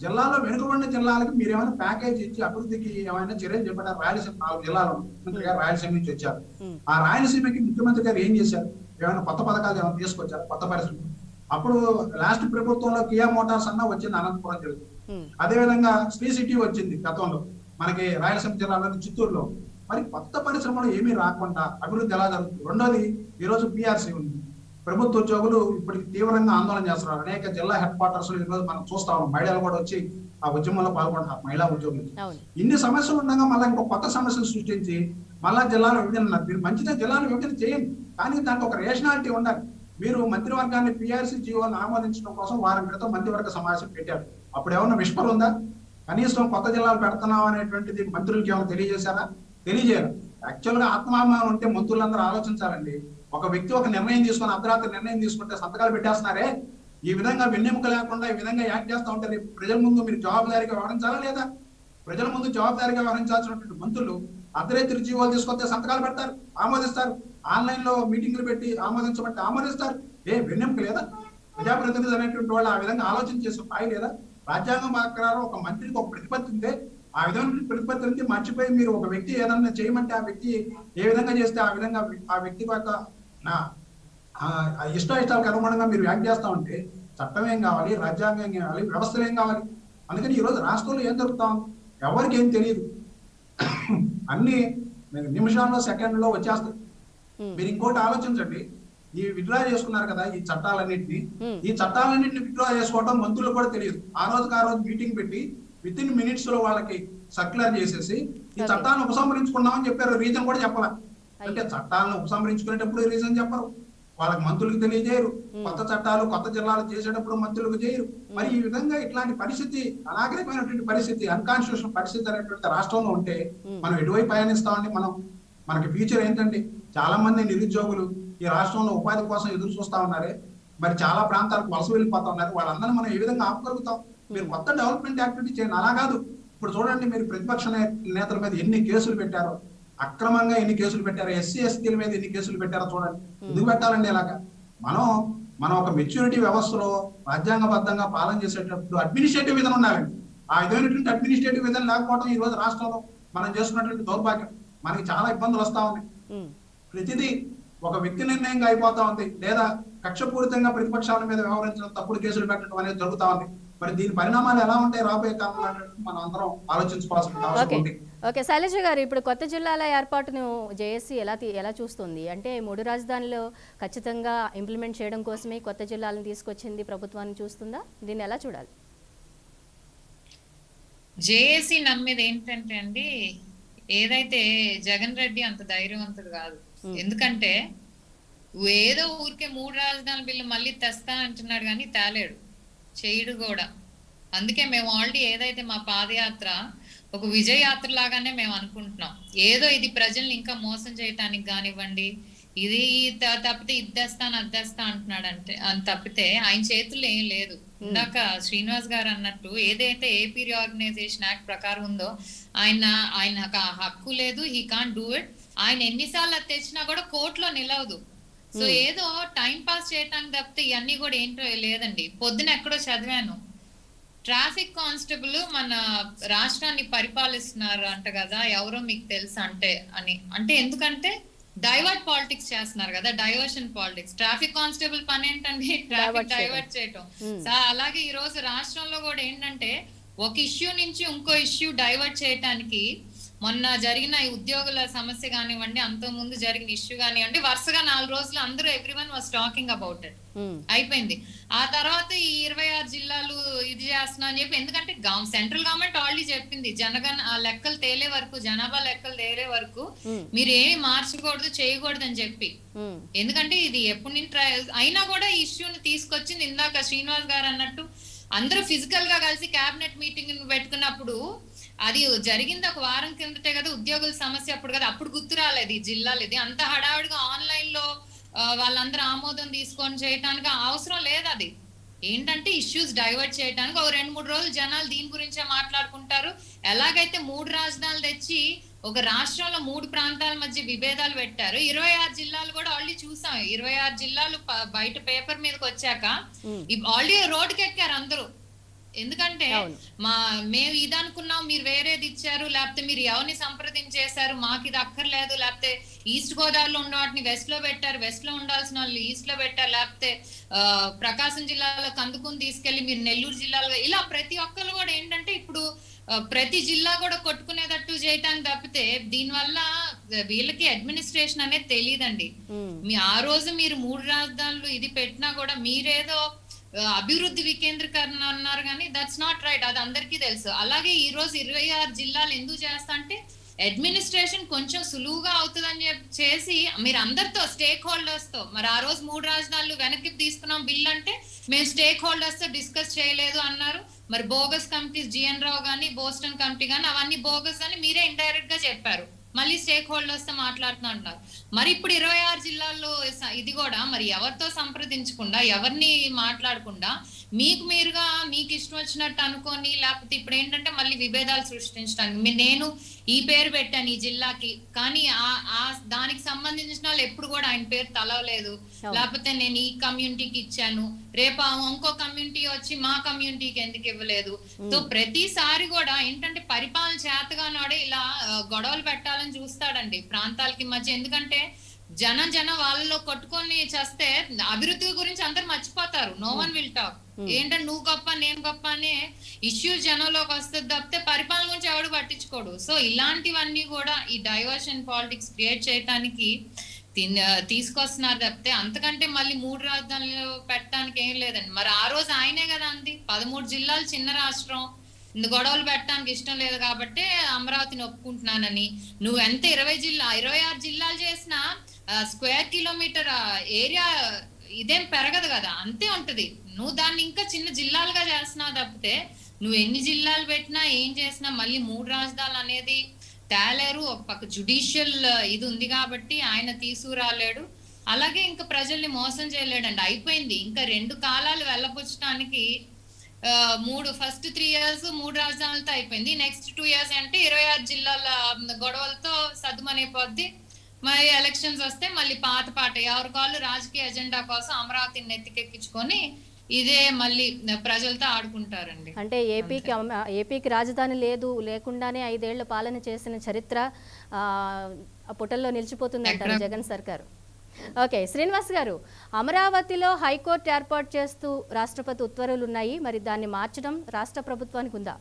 జిల్లాలో వెనుకబడిన జిల్లాలకు మీరు ఏమైనా ప్యాకేజ్ ఇచ్చి అభివృద్ధికి ఏమైనా చర్యలు చెప్పారు? రాయలసీమ 4 జిల్లాలు ముఖ్యమంత్రి గారు రాయలసీమ నుంచి వచ్చారు. ఆ రాయలసీమకి ముఖ్యమంత్రి గారు ఏం చేశారు? ఏమైనా కొత్త పథకాలు ఏమైనా తీసుకొచ్చారు? కొత్త పరిస్థితులు అప్పుడు లాస్ట్ ప్రభుత్వంలో కియా మోటార్స్ అన్నా వచ్చింది అనంతపురం జిల్లా. అదే విధంగా శ్రీ సిటీ వచ్చింది గతంలో మనకి రాయలసీమ జిల్లాలోని చిత్తూరులో. మరి కొత్త పరిశ్రమలు ఏమీ రాకుండా అభివృద్ధి ఎలా జరుగుతుంది? రెండోది, ఈ రోజు పిఆర్సీ ఉంది. ప్రభుత్వ ఉద్యోగులు ఇప్పటికి తీవ్రంగా ఆందోళన చేస్తున్నారు. అనేక జిల్లా హెడ్ క్వార్టర్స్ లో ఈరోజు మనం చూస్తా ఉన్నాం. మహిళలు కూడా వచ్చి ఆ ఉద్యమంలో పాల్గొంటున్నారు, మహిళా ఉద్యోగులు. ఇన్ని సమస్యలు ఉండగా మళ్ళీ ఇంకో కొత్త సమస్యలు సృష్టించి మళ్ళా జిల్లాల విభజన ఉన్నారు. మీరు మంచిగా జిల్లాల విభజన చేయండి, కానీ దానికి ఒక రేషనాలిటీ ఉండాలి. మీరు మంత్రివర్గాన్ని పిఆర్సీ జీవోలను ఆమోదించడం కోసం వారం క్రితం మంత్రివర్గ సమావేశం పెట్టారు. అప్పుడు ఏమన్నా విష్పర్ ఉందా? కనీసం కొత్త జిల్లాలు పెడుతున్నాం అనేటువంటిది మంత్రులకి ఏమైనా తెలియజేశారా? తెలియజేయాలి. యాక్చువల్ గా ఆత్మాభిమానం ఉంటే మంత్రులందరూ ఆలోచించాలండి. ఒక వ్యక్తి ఒక నిర్ణయం తీసుకొని అర్ధరాత్రి నిర్ణయం తీసుకుంటే సంతకాలు పెట్టేస్తున్నారే, ఈ విధంగా వెన్నెముక లేకుండా ఈ విధంగా యాక్ట్ చేస్తా ఉంటే రేపు ప్రజల ముందు మీరు జవాబుదారీగా వ్యవహరించాలా లేదా? ప్రజల ముందు జవాబుదారీగా వ్యవహరించాల్సినటువంటి మంత్రులు అర్ధరాత్రి జీవోలు తీసుకొస్తే సంతకాలు పెడతారు, ఆమోదిస్తారు. ఆన్లైన్ లో మీటింగ్లు పెట్టి ఆమోదించబట్టి ఆమోదిస్తారు. వెన్నెముక లేదా? ప్రజాప్రతినిధులు అనేటువంటి వాళ్ళు ఆ విధంగా ఆలోచన చేసే స్థాయి లేదా? రాజ్యాంగం ప్రకారం ఒక మంత్రికి ఒక ప్రతిపత్తి ఉంటే ఆ విధమైన ప్రతిపత్తి నుంచి మర్చిపోయి మీరు ఒక వ్యక్తి ఏదన్నా చేయమంటే ఆ వ్యక్తి ఏ విధంగా చేస్తే ఆ విధంగా ఆ వ్యక్తి యొక్క ఇష్టాలకు అనుగుణంగా మీరు యాక్ట్ చేస్తా ఉంటే చట్టం ఏం కావాలి, రాజ్యాంగం ఏం కావాలి, వ్యవస్థలు ఏం కావాలి? అందుకని ఈ రోజు రాష్ట్రంలో ఏం జరుగుతాం ఎవరికి ఏం తెలియదు. అన్ని నిమిషాల్లో సెకండ్లో వచ్చేస్తాయి. మీరు ఇంకోటి ఆలోచించండి, ఈ విత్డ్రా చేసుకున్నారు కదా ఈ చట్టాలన్నింటినీ, ఈ చట్టాలన్నింటినీ విత్డ్రా చేసుకోవడం మంత్రులు కూడా తెలియదు. ఆ రోజు మీటింగ్ పెట్టి విత్ ఇన్ మినిట్స్ లో వాళ్ళకి సర్క్యులర్ చేసేసి ఈ చట్టాలను ఉపసంహరించుకున్నామని చెప్పారు. రీజన్ కూడా చెప్పాల. అంటే చట్టాలను ఉపసంహరించుకునేటప్పుడు రీజన్ చెప్పరు, వాళ్ళకి మంత్రులకు తెలియజేయరు. కొత్త చట్టాలు కొత్త జిల్లాలు చేసేటప్పుడు మంత్రులకు చేయరు. మరి ఈ విధంగా ఇట్లాంటి పరిస్థితి, అనాగరికమైనటువంటి పరిస్థితి, అన్కాన్స్టిట్యూషనల్ పరిస్థితి అనేటువంటి రాష్ట్రంలో ఉంటే మనం ఎటువైపు పయనిస్తామని మనకి ఫ్యూచర్ ఏంటండి? చాలా మంది నిరుద్యోగులు ఈ రాష్ట్రంలో ఉపాధి కోసం ఎదురు చూస్తా ఉన్నారే, మరి చాలా ప్రాంతాలకు వలస వెళ్ళిపోతా ఉన్నారు. వాళ్ళందరినీ మనం ఏ విధంగా ఆపగలుగుతాం? మీరు కొత్త డెవలప్మెంట్ యాక్టివిటీ చేయండి. అలా కాదు, ఇప్పుడు చూడండి, మీరు ప్రతిపక్ష నేతల మీద ఎన్ని కేసులు పెట్టారో, అక్రమంగా ఎన్ని కేసులు పెట్టారో, ఎస్సీ ఎస్టీల మీద ఎన్ని కేసులు పెట్టారో చూడండి. ఎందుకు పెట్టాలండి ఇలాగా? మనం ఒక మెచ్యూరిటీ వ్యవస్థలో రాజ్యాంగబద్ధంగా పాలన చేసేటప్పుడు అడ్మినిస్ట్రేటివ్ విధానం ఉండాలండి. ఆ విధమైనటువంటి అడ్మినిస్ట్రేటివ్ విధానం లేకపోవడం ఈ రోజు రాష్ట్రంలో మనం చేసుకున్నటువంటి దౌర్భాగ్యం. మనకి చాలా ఇబ్బందులు వస్తా ఉన్నాయి. ప్రతిదీ ఒక వ్యక్తి నిర్ణయంగా అయిపోతా ఉంది, లేదా కక్షపూరితంగా ప్రతిపక్షాల మీద వ్యవహరించడం, తప్పుడు కేసులు పెట్టడం అనేది జరుగుతా ఉంది. మరి దీని పరిణామాలు ఎలా ఉంటాయి రాబోయే కాలంలో మనం అందరం ఆలోచించుకోవాల్సిన అవసరం ఉంది. ఓకే శైలజ గారు, ఇప్పుడు కొత్త జిల్లాల ఏర్పాటును జేఏసీ ఎలా చూస్తుంది? అంటే 3 రాజధానులు ఖచ్చితంగా ఇంప్లిమెంట్ చేయడం కోసమే కొత్త జిల్లాలను తీసుకొచ్చింది ప్రభుత్వాన్ని చూస్తుందా? దీన్ని ఎలా చూడాలి? జేఏసీ నమ్మేది ఏంటంటే అండి, ఏదైతే జగన్ రెడ్డి అంత ధైర్యవంతుడు కాదు. ఎందుకంటే ఏదో ఊరికే 3 రాజధానుల బిల్లు మళ్ళీ తెస్తా అంటున్నాడు కానీ తేలేడు, చేయడు కూడా. అందుకే మేము ఆల్రెడీ ఏదైతే మా పాదయాత్ర ఒక విజయయాత్ర లాగానే మేము అనుకుంటున్నాం. ఏదో ఇది ప్రజల్ని ఇంకా మోసం చేయటానికి కానివ్వండి, ఇది తప్పితే ఇద్దేస్తాను అద్దేస్తా అంటున్నాడు అంటే అని తప్పితే ఆయన చేతుల్లో ఏం లేదు. ఇందాక శ్రీనివాస్ గారు అన్నట్టు ఏదైతే ఏపీ రీఆర్గనైజేషన్ యాక్ట్ ప్రకారం ఉందో ఆయన హక్కు లేదు, హీ కాంట్ డూ ఇట్. ఆయన ఎన్నిసార్లు తెచ్చినా కూడా కోర్టులో నిలవదు. సో ఏదో టైం పాస్ చేయటానికి తప్పితే ఇవన్నీ కూడా ఏంటో లేదండి. పొద్దున ఎక్కడో చదివాను, ట్రాఫిక్ కానిస్టేబుల్ మన రాష్ట్రాన్ని పరిపాలిస్తున్నారు అంట కదా, ఎవరో మీకు తెలుసు అంటే ఎందుకంటే డైవర్ట్ పాలిటిక్స్ చేస్తున్నారు కదా, డైవర్షన్ పాలిటిక్స్. ట్రాఫిక్ కానిస్టేబుల్ పని ఏంటండి? ట్రాఫిక్ డైవర్ట్ చేయటం. అలాగే ఈ రోజు రాష్ట్రంలో కూడా ఏంటంటే ఒక ఇష్యూ నుంచి ఇంకో ఇష్యూ డైవర్ట్ చేయటానికి మొన్న జరిగిన ఈ ఉద్యోగుల సమస్య కానివ్వండి, అంత ముందు జరిగిన ఇష్యూ కానివ్వండి, వరుసగా 4 రోజులు అందరూ everyone was talking about it. అయిపోయింది. ఆ తర్వాత ఈ 26 జిల్లాలు ఇది చేస్తున్నా అని చెప్పి, ఎందుకంటే సెంట్రల్ గవర్నమెంట్ ఆల్రెడీ చెప్పింది, ఆ లెక్కలు తేలే వరకు, జనాభా లెక్కలు తేలే వరకు మీరు ఏమి మార్చకూడదు, చేయకూడదు అని చెప్పి. ఎందుకంటే ఇది ఎప్పుడు నుంచి అయినా కూడా ఈ ఇష్యూని తీసుకొచ్చింది. ఇందాక శ్రీనివాస్ గారు అన్నట్టు అందరూ ఫిజికల్ గా కలిసి క్యాబినెట్ మీటింగ్ పెట్టుకున్నప్పుడు అది జరిగింది ఒక వారం కిందటే కదా, ఉద్యోగుల సమస్య అప్పుడు కదా, అప్పుడు గుర్తు రాలేదు ఈ జిల్లాలు. ఇది అంత హడావుడిగా ఆన్లైన్ లో వాళ్ళందరూ ఆమోదం తీసుకొని చేయటానికి అవసరం లేదు. అది ఏంటంటే ఇష్యూస్ డైవర్ట్ చేయడానికి ఒక 2-3 రోజులు జనాలు దీని గురించే మాట్లాడుకుంటారు. ఎలాగైతే 3 రాజధానులు తెచ్చి ఒక రాష్ట్రంలో 3 ప్రాంతాల మధ్య విభేదాలు పెట్టారు. 26 జిల్లాలు కూడా ఆల్రెడీ చూసాం. 26 జిల్లాలు బయట పేపర్ మీదకి వచ్చాక ఆల్రెడీ రోడ్డుకి ఎక్కారు అందరూ. ఎందుకంటే మేము ఇది అనుకున్నాం, మీరు వేరేది ఇచ్చారు, లేకపోతే మీరు ఎవరిని సంప్రదించేశారు, మాకు ఇది అక్కర్లేదు, లేకపోతే ఈస్ట్ గోదావరిలో ఉన్న వాటిని వెస్ట్ లో పెట్టారు, వెస్ట్ లో ఉండాల్సిన వాళ్ళు ఈస్ట్ లో పెట్టారు, లేకపోతే ప్రకాశం జిల్లాలో కందుకుని తీసుకెళ్లి మీరు నెల్లూరు జిల్లాలో, ఇలా ప్రతి ఒక్కరు కూడా ఏంటంటే ఇప్పుడు ప్రతి జిల్లా కూడా కొట్టుకునేటట్టు చేయటానికి తప్పితే దీనివల్ల వీళ్ళకి అడ్మినిస్ట్రేషన్ అనేది తెలియదండి. ఆ రోజు మీరు 3 రాజధానులు ఇది పెట్టినా కూడా మీరేదో అభివృద్ధి వికేంద్రీకరణ అన్నారు కానీ దట్స్ నాట్ రైట్, అది అందరికీ తెలుసు. అలాగే ఈ రోజు 26 జిల్లాలు ఎందుకు చేస్తా అంటే అడ్మినిస్ట్రేషన్ కొంచెం సులువుగా అవుతుందని చేసి మీరు అందరితో స్టేక్ హోల్డర్స్ తో, మరి ఆ రోజు 3 రాజధానులు వెనక్కి తీసుకున్నాం బిల్ అంటే మేము స్టేక్ హోల్డర్స్ తో డిస్కస్ చేయలేదు అన్నారు. మరి బోగస్ కమిటీస్, జిఎన్ రావు గానీ, బోస్టన్ కమిటీ గానీ అవన్నీ బోగస్ అని మీరే ఇండైరెక్ట్ గా చెప్పారు. మళ్ళీ స్టేక్ హోల్డర్స్ తో మాట్లాడుతున్నా అంటున్నారు. మరి ఇప్పుడు 26 జిల్లాల్లో ఇది కూడా మరి ఎవరితో సంప్రదించకుండా, ఎవరిని మాట్లాడకుండా మీకు మీరుగా మీకు ఇష్టం వచ్చినట్టు అనుకొని, లేకపోతే ఇప్పుడు ఏంటంటే మళ్ళీ విభేదాలు సృష్టించడానికి నేను ఈ పేరు పెట్టాను ఈ జిల్లాకి, కానీ దానికి సంబంధించిన వాళ్ళు ఎప్పుడు కూడా ఆయన పేరు తలవలేదు, లేకపోతే నేను ఈ కమ్యూనిటీకి ఇచ్చాను, రేపు ఇంకో కమ్యూనిటీ వచ్చి మా కమ్యూనిటీకి ఎందుకు ఇవ్వలేదు. సో ప్రతిసారి కూడా ఏంటంటే పరిపాలన చేతగానోడే ఇలా గొడవలు పెట్టాలని చూస్తాడండి ప్రాంతాలకి మధ్య. ఎందుకంటే జనం వాళ్ళలో కొట్టుకొని చేస్తే అభివృద్ధి గురించి అందరు మర్చిపోతారు. No one will talk. ఏంటంటే నువ్వు గొప్ప నేను గొప్ప అనే ఇష్యూ జనంలోకి వస్తుంది తప్పితే పరిపాలన గురించి ఎవడు పట్టించుకోడు. సో ఇలాంటివన్నీ కూడా ఈ డైవర్షన్ పాలిటిక్స్ క్రియేట్ చేయడానికి తీసుకొస్తున్నారు తప్పితే అంతకంటే మళ్ళీ 3 రాజధానులు పెట్టడానికి ఏం లేదండి. మరి ఆ రోజు ఆయనే కదా అంది 13 జిల్లాలు చిన్న రాష్ట్రం, గొడవలు పెట్టడానికి ఇష్టం లేదు కాబట్టి అమరావతిని ఒప్పుకుంటున్నానని. నువ్వు ఎంత 26 జిల్లాలు చేసినా స్క్వేర్ కిలోమీటర్ ఏరియా ఇదేం పెరగదు కదా, అంతే ఉంటది. నువ్వు దాన్ని ఇంకా చిన్న జిల్లాలుగా చేస్తున్నావు తప్పితే నువ్వు ఎన్ని జిల్లాలు పెట్టినా ఏం చేసినా మళ్ళీ 3 రాజధానులు అనేది తేలేరు. ఒక పక్క జుడిషియల్ ఇది ఉంది కాబట్టి ఆయన తీసుకురాలేడు, అలాగే ఇంకా ప్రజల్ని మోసం చేయలేడండి. అయిపోయింది, ఇంకా 2 కాలాలు వెళ్ళపుచ్చడానికి ఫస్ట్ 3 years 3 రాజధానులతో అయిపోయింది. నెక్స్ట్ 2 years అంటే 26 జిల్లాల గొడవలతో సద్దుమనైపోద్ది. మరి ఎలక్షన్స్ వస్తే మళ్ళీ పాత పాట ఎవరి కాళ్ళు రాజకీయ ఎజెండా కోసం అమరావతిని నెత్తికెక్కించుకొని ఇదే మళ్ళీ ప్రజలతో ఆడుకుంటారండి. అంటే ఏపీకి రాజధాని లేకుండానే 5 ఏళ్ల పాలన చేసిన చరిత్ర పుటల్లో నిలిచిపోతుంది అంటారు జగన్ సర్కారు. ఓకే, శ్రీనివాస్ గారు, అమరావతిలో హైకోర్టు ఏర్పాటు చేస్తూ రాష్ట్రపతి ఉత్తర్వులు ఉన్నాయి, మరి దాన్ని మార్చడం రాష్ట్ర ప్రభుత్వానికి ఉందా?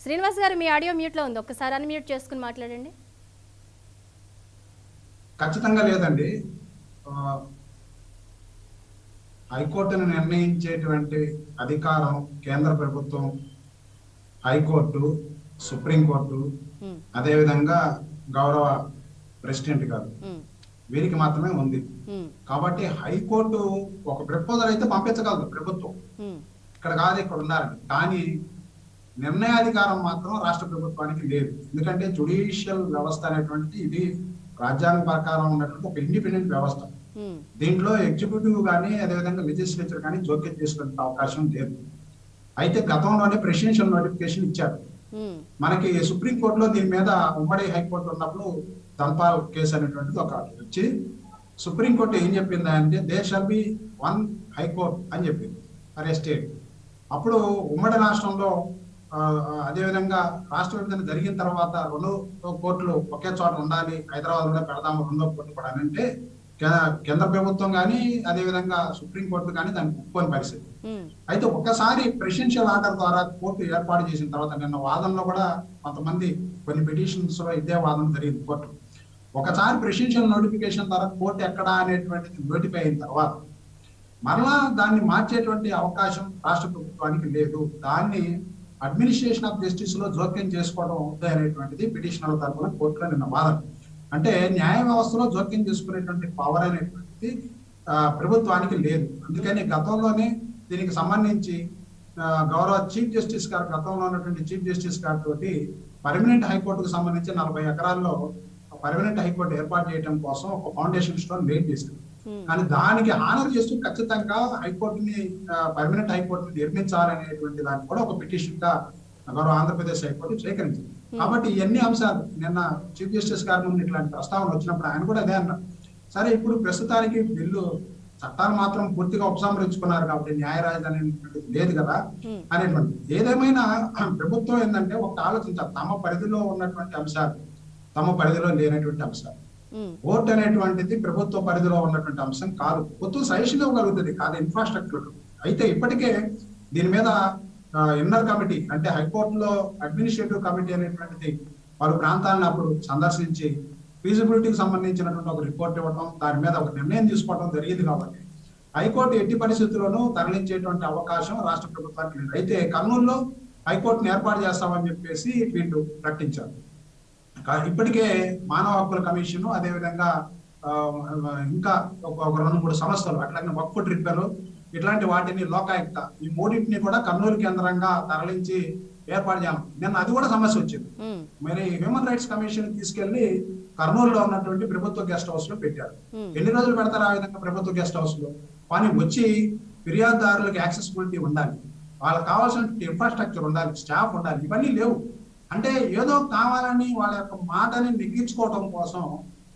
శ్రీనివాస్ గారు, మీ ఆడియో మ్యూట్లో ఉంది, ఒక్కసారి అన్మ్యూట్ చేసుకుని మాట్లాడండి. ఖచ్చితంగా లేదండి. హైకోర్టును నిర్ణయించేటువంటి అధికారం కేంద్ర ప్రభుత్వం, హైకోర్టు, సుప్రీంకోర్టు, అదేవిధంగా గౌరవ ప్రెసిడెంట్ గారు, వీరికి మాత్రమే ఉంది. కాబట్టి హైకోర్టు ఒక ప్రపోజల్ అయితే పంపించగలదు ప్రభుత్వం, ఇక్కడ కాదు ఇక్కడ ఉండాలని. కానీ నిర్ణయాధికారం మాత్రం రాష్ట్ర ప్రభుత్వానికి లేదు. ఎందుకంటే జుడిషియల్ వ్యవస్థ అనేటువంటి ఇది రాజ్యాంగ ప్రకారం ఉన్నటువంటి ఒక ఇండిపెండెంట్ వ్యవస్థ. దీంట్లో ఎగ్జిక్యూటివ్ కానీ అదేవిధంగా లెజిస్లేచర్ కానీ జోక్యం చేసుకునే అవకాశం లేదు. అయితే గతంలోనే ప్రెసిడెన్షియల్ నోటిఫికేషన్ ఇచ్చారు. మనకి సుప్రీంకోర్టులో దీని మీద ఉమ్మడి హైకోర్టు ఉన్నప్పుడు ధన్పాల్ కేసు అనేటువంటిది ఒక వచ్చి సుప్రీంకోర్టు ఏం చెప్పింది అంటే దేర్ షల్ బి 1 హైకోర్టు అని చెప్పింది ఫర్ ఏ స్టేట్. అప్పుడు ఉమ్మడి రాష్ట్రంలో అదేవిధంగా రాష్ట్ర విభజన జరిగిన తర్వాత 2 కోర్టులు ఒకే చోట ఉండాలి, హైదరాబాద్ లో పెడదాము 2వ కోర్టు కూడా అంటే కేంద్ర ప్రభుత్వం కానీ అదేవిధంగా సుప్రీంకోర్టు కానీ దాన్ని ఒప్పుకోని పరిస్థితి. అయితే ఒక్కసారి ప్రెసిడెన్షియల్ ఆర్డర్ ద్వారా కోర్టు ఏర్పాటు చేసిన తర్వాత నిన్న వాదనలో కూడా కొంతమంది కొన్ని పిటిషన్స్ లో ఇదే వాదన జరిగింది కోర్టు. ఒకసారి ప్రెసిడెన్షియల్ నోటిఫికేషన్ ద్వారా కోర్టు ఎక్కడా అనేటువంటిది నోటిఫై అయిన తర్వాత మరలా దాన్ని మార్చేటువంటి అవకాశం రాష్ట్ర ప్రభుత్వానికి లేదు. దాన్ని అడ్మినిస్ట్రేషన్ ఆఫ్ జస్టిస్ లో జోక్యం చేసుకోవడం అవుతాయి అనేటువంటిది పిటిషనర్ల తరఫున కోర్టులో నిన్న వాదన. అంటే న్యాయ వ్యవస్థలో జోక్యం చేసుకునేటువంటి పవర్ అనేటువంటిది ప్రభుత్వానికి లేదు. అందుకని గతంలోనే దీనికి సంబంధించి గౌరవ చీఫ్ జస్టిస్ గారు, గతంలో ఉన్నటువంటి చీఫ్ జస్టిస్ గారితో పర్మనెంట్ హైకోర్టుకు సంబంధించి 40 ఎకరాల్లో పర్మనెంట్ హైకోర్టు ఏర్పాటు చేయడం కోసం ఒక ఫౌండేషన్ స్టోన్ లేట్ చేసింది. కానీ దానికి హానర్ చేస్తూ ఖచ్చితంగా హైకోర్టుని పర్మనెంట్ హైకోర్టుని నిర్మించాలనేటువంటి దాన్ని కూడా ఒక పిటిషన్ గా గౌరవ ఆంధ్రప్రదేశ్ హైకోర్టు స్వీకరించింది. కాబట్టి ఇవన్నీ అంశాలు నిన్న చీఫ్ జస్టిస్ గారి ముందు ఇట్లాంటి ప్రస్తావన వచ్చినప్పుడు ఆయన కూడా అదే అన్నారు. సరే, ఇప్పుడు ప్రస్తుతానికి బిల్లు చట్టాలు మాత్రం పూర్తిగా ఉపసంహరించుకున్నారు కాబట్టి న్యాయ రాజధాని లేదు కదా అనేటువంటి. ఏదేమైనా ప్రభుత్వం ఏంటంటే ఒక ఆలోచించాలి, తమ పరిధిలో ఉన్నటువంటి అంశాలు, తమ పరిధిలో లేనటువంటి అంశాలు. ఓట్ అనేటువంటిది ప్రభుత్వ పరిధిలో ఉన్నటువంటి అంశం కాదు. ప్రభుత్వం సజెషన్ ఇవ్వగలుగుతుంది కాదు ఇన్ఫ్రాస్ట్రక్చర్. అయితే ఇప్పటికే దీని మీద ఇన్నర్ కమిటీ అంటే హైకోర్టులో అడ్మినిస్ట్రేటివ్ కమిటీ అనేటువంటిది పలు ప్రాంతాలను అప్పుడు సందర్శించి ఫీజిబిలిటీకి సంబంధించినటువంటి ఒక రిపోర్ట్ ఇవ్వడం, దాని మీద ఒక నిర్ణయం తీసుకోవడం జరిగింది. కాబట్టి హైకోర్టు ఎట్టి పరిస్థితుల్లోనూ తరలించేటువంటి అవకాశం రాష్ట్ర ప్రభుత్వానికి లేదు. అయితే కర్నూలులో హైకోర్టును ఏర్పాటు చేస్తామని చెప్పేసి వీళ్ళు ప్రకటించారు. ఇప్పటికే మానవ హక్కుల కమిషన్, అదేవిధంగా ఇంకా ఒక 2-3 సంస్థలు అట్లాగే వక్ఫ్ ట్రిబ్యునల్ ఇట్లాంటి వాటిని, లోకాయుక్త, ఈ 3టిని కూడా కర్నూలు కేంద్రంగా తరలించి ఏర్పాటు చేయాలి. నిన్న అది కూడా సమస్య వచ్చింది. మరి హ్యూమన్ రైట్స్ కమిషన్ తీసుకెళ్లి కర్నూలులో ఉన్నటువంటి ప్రభుత్వ గెస్ట్ హౌస్ లో పెట్టారు. ఎన్ని రోజులు పెడతారు ఆ విధంగా ప్రభుత్వ గెస్ట్ హౌస్ లో? కానీ వచ్చి ఫిర్యాదుదారులకు యాక్సెసిబిలిటీ ఉండాలి, వాళ్ళకి కావాల్సిన ఇన్ఫ్రాస్ట్రక్చర్ ఉండాలి, స్టాఫ్ ఉండాలి. ఇవన్నీ లేవు. అంటే ఏదో కావాలని వాళ్ళ యొక్క మాటని నెగ్గించుకోవడం కోసం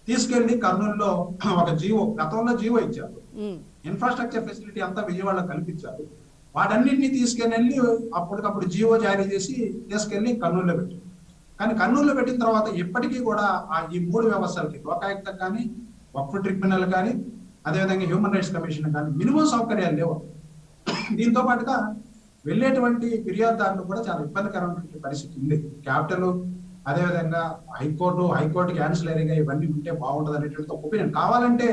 తీసుకెళ్లి కర్నూలులో ఒక జీవో, గతంలో జీవో ఇచ్చారు, ఇన్ఫ్రాస్ట్రక్చర్ ఫెసిలిటీ అంతా విజయవాడలో కల్పించారు. వాటన్నింటినీ తీసుకెళ్ళి అప్పటికప్పుడు జీవో జారీ చేసి తీసుకెళ్లి కర్నూలులో పెట్టారు. కానీ కర్నూలులో పెట్టిన తర్వాత ఇప్పటికీ కూడా ఈ 3 వ్యవస్థలకి, లోకాయుక్త కానీ, వక్ఫ్ ట్రిబ్యునల్ కానీ, అదేవిధంగా హ్యూమన్ రైట్స్ కమిషన్ కానీ మినిమం సౌకర్యాలు లేవు. దీంతో పాటుగా వెళ్ళేటువంటి ఫిర్యాదుదారులు కూడా చాలా ఇబ్బందికరమైనటువంటి పరిస్థితి ఉంది. క్యాపిటల్, అదేవిధంగా హైకోర్టు క్యాన్సిలరీగా ఇవన్నీ ఉంటే బాగుంటుంది అనేటువంటి ఒపీనియన్. కావాలంటే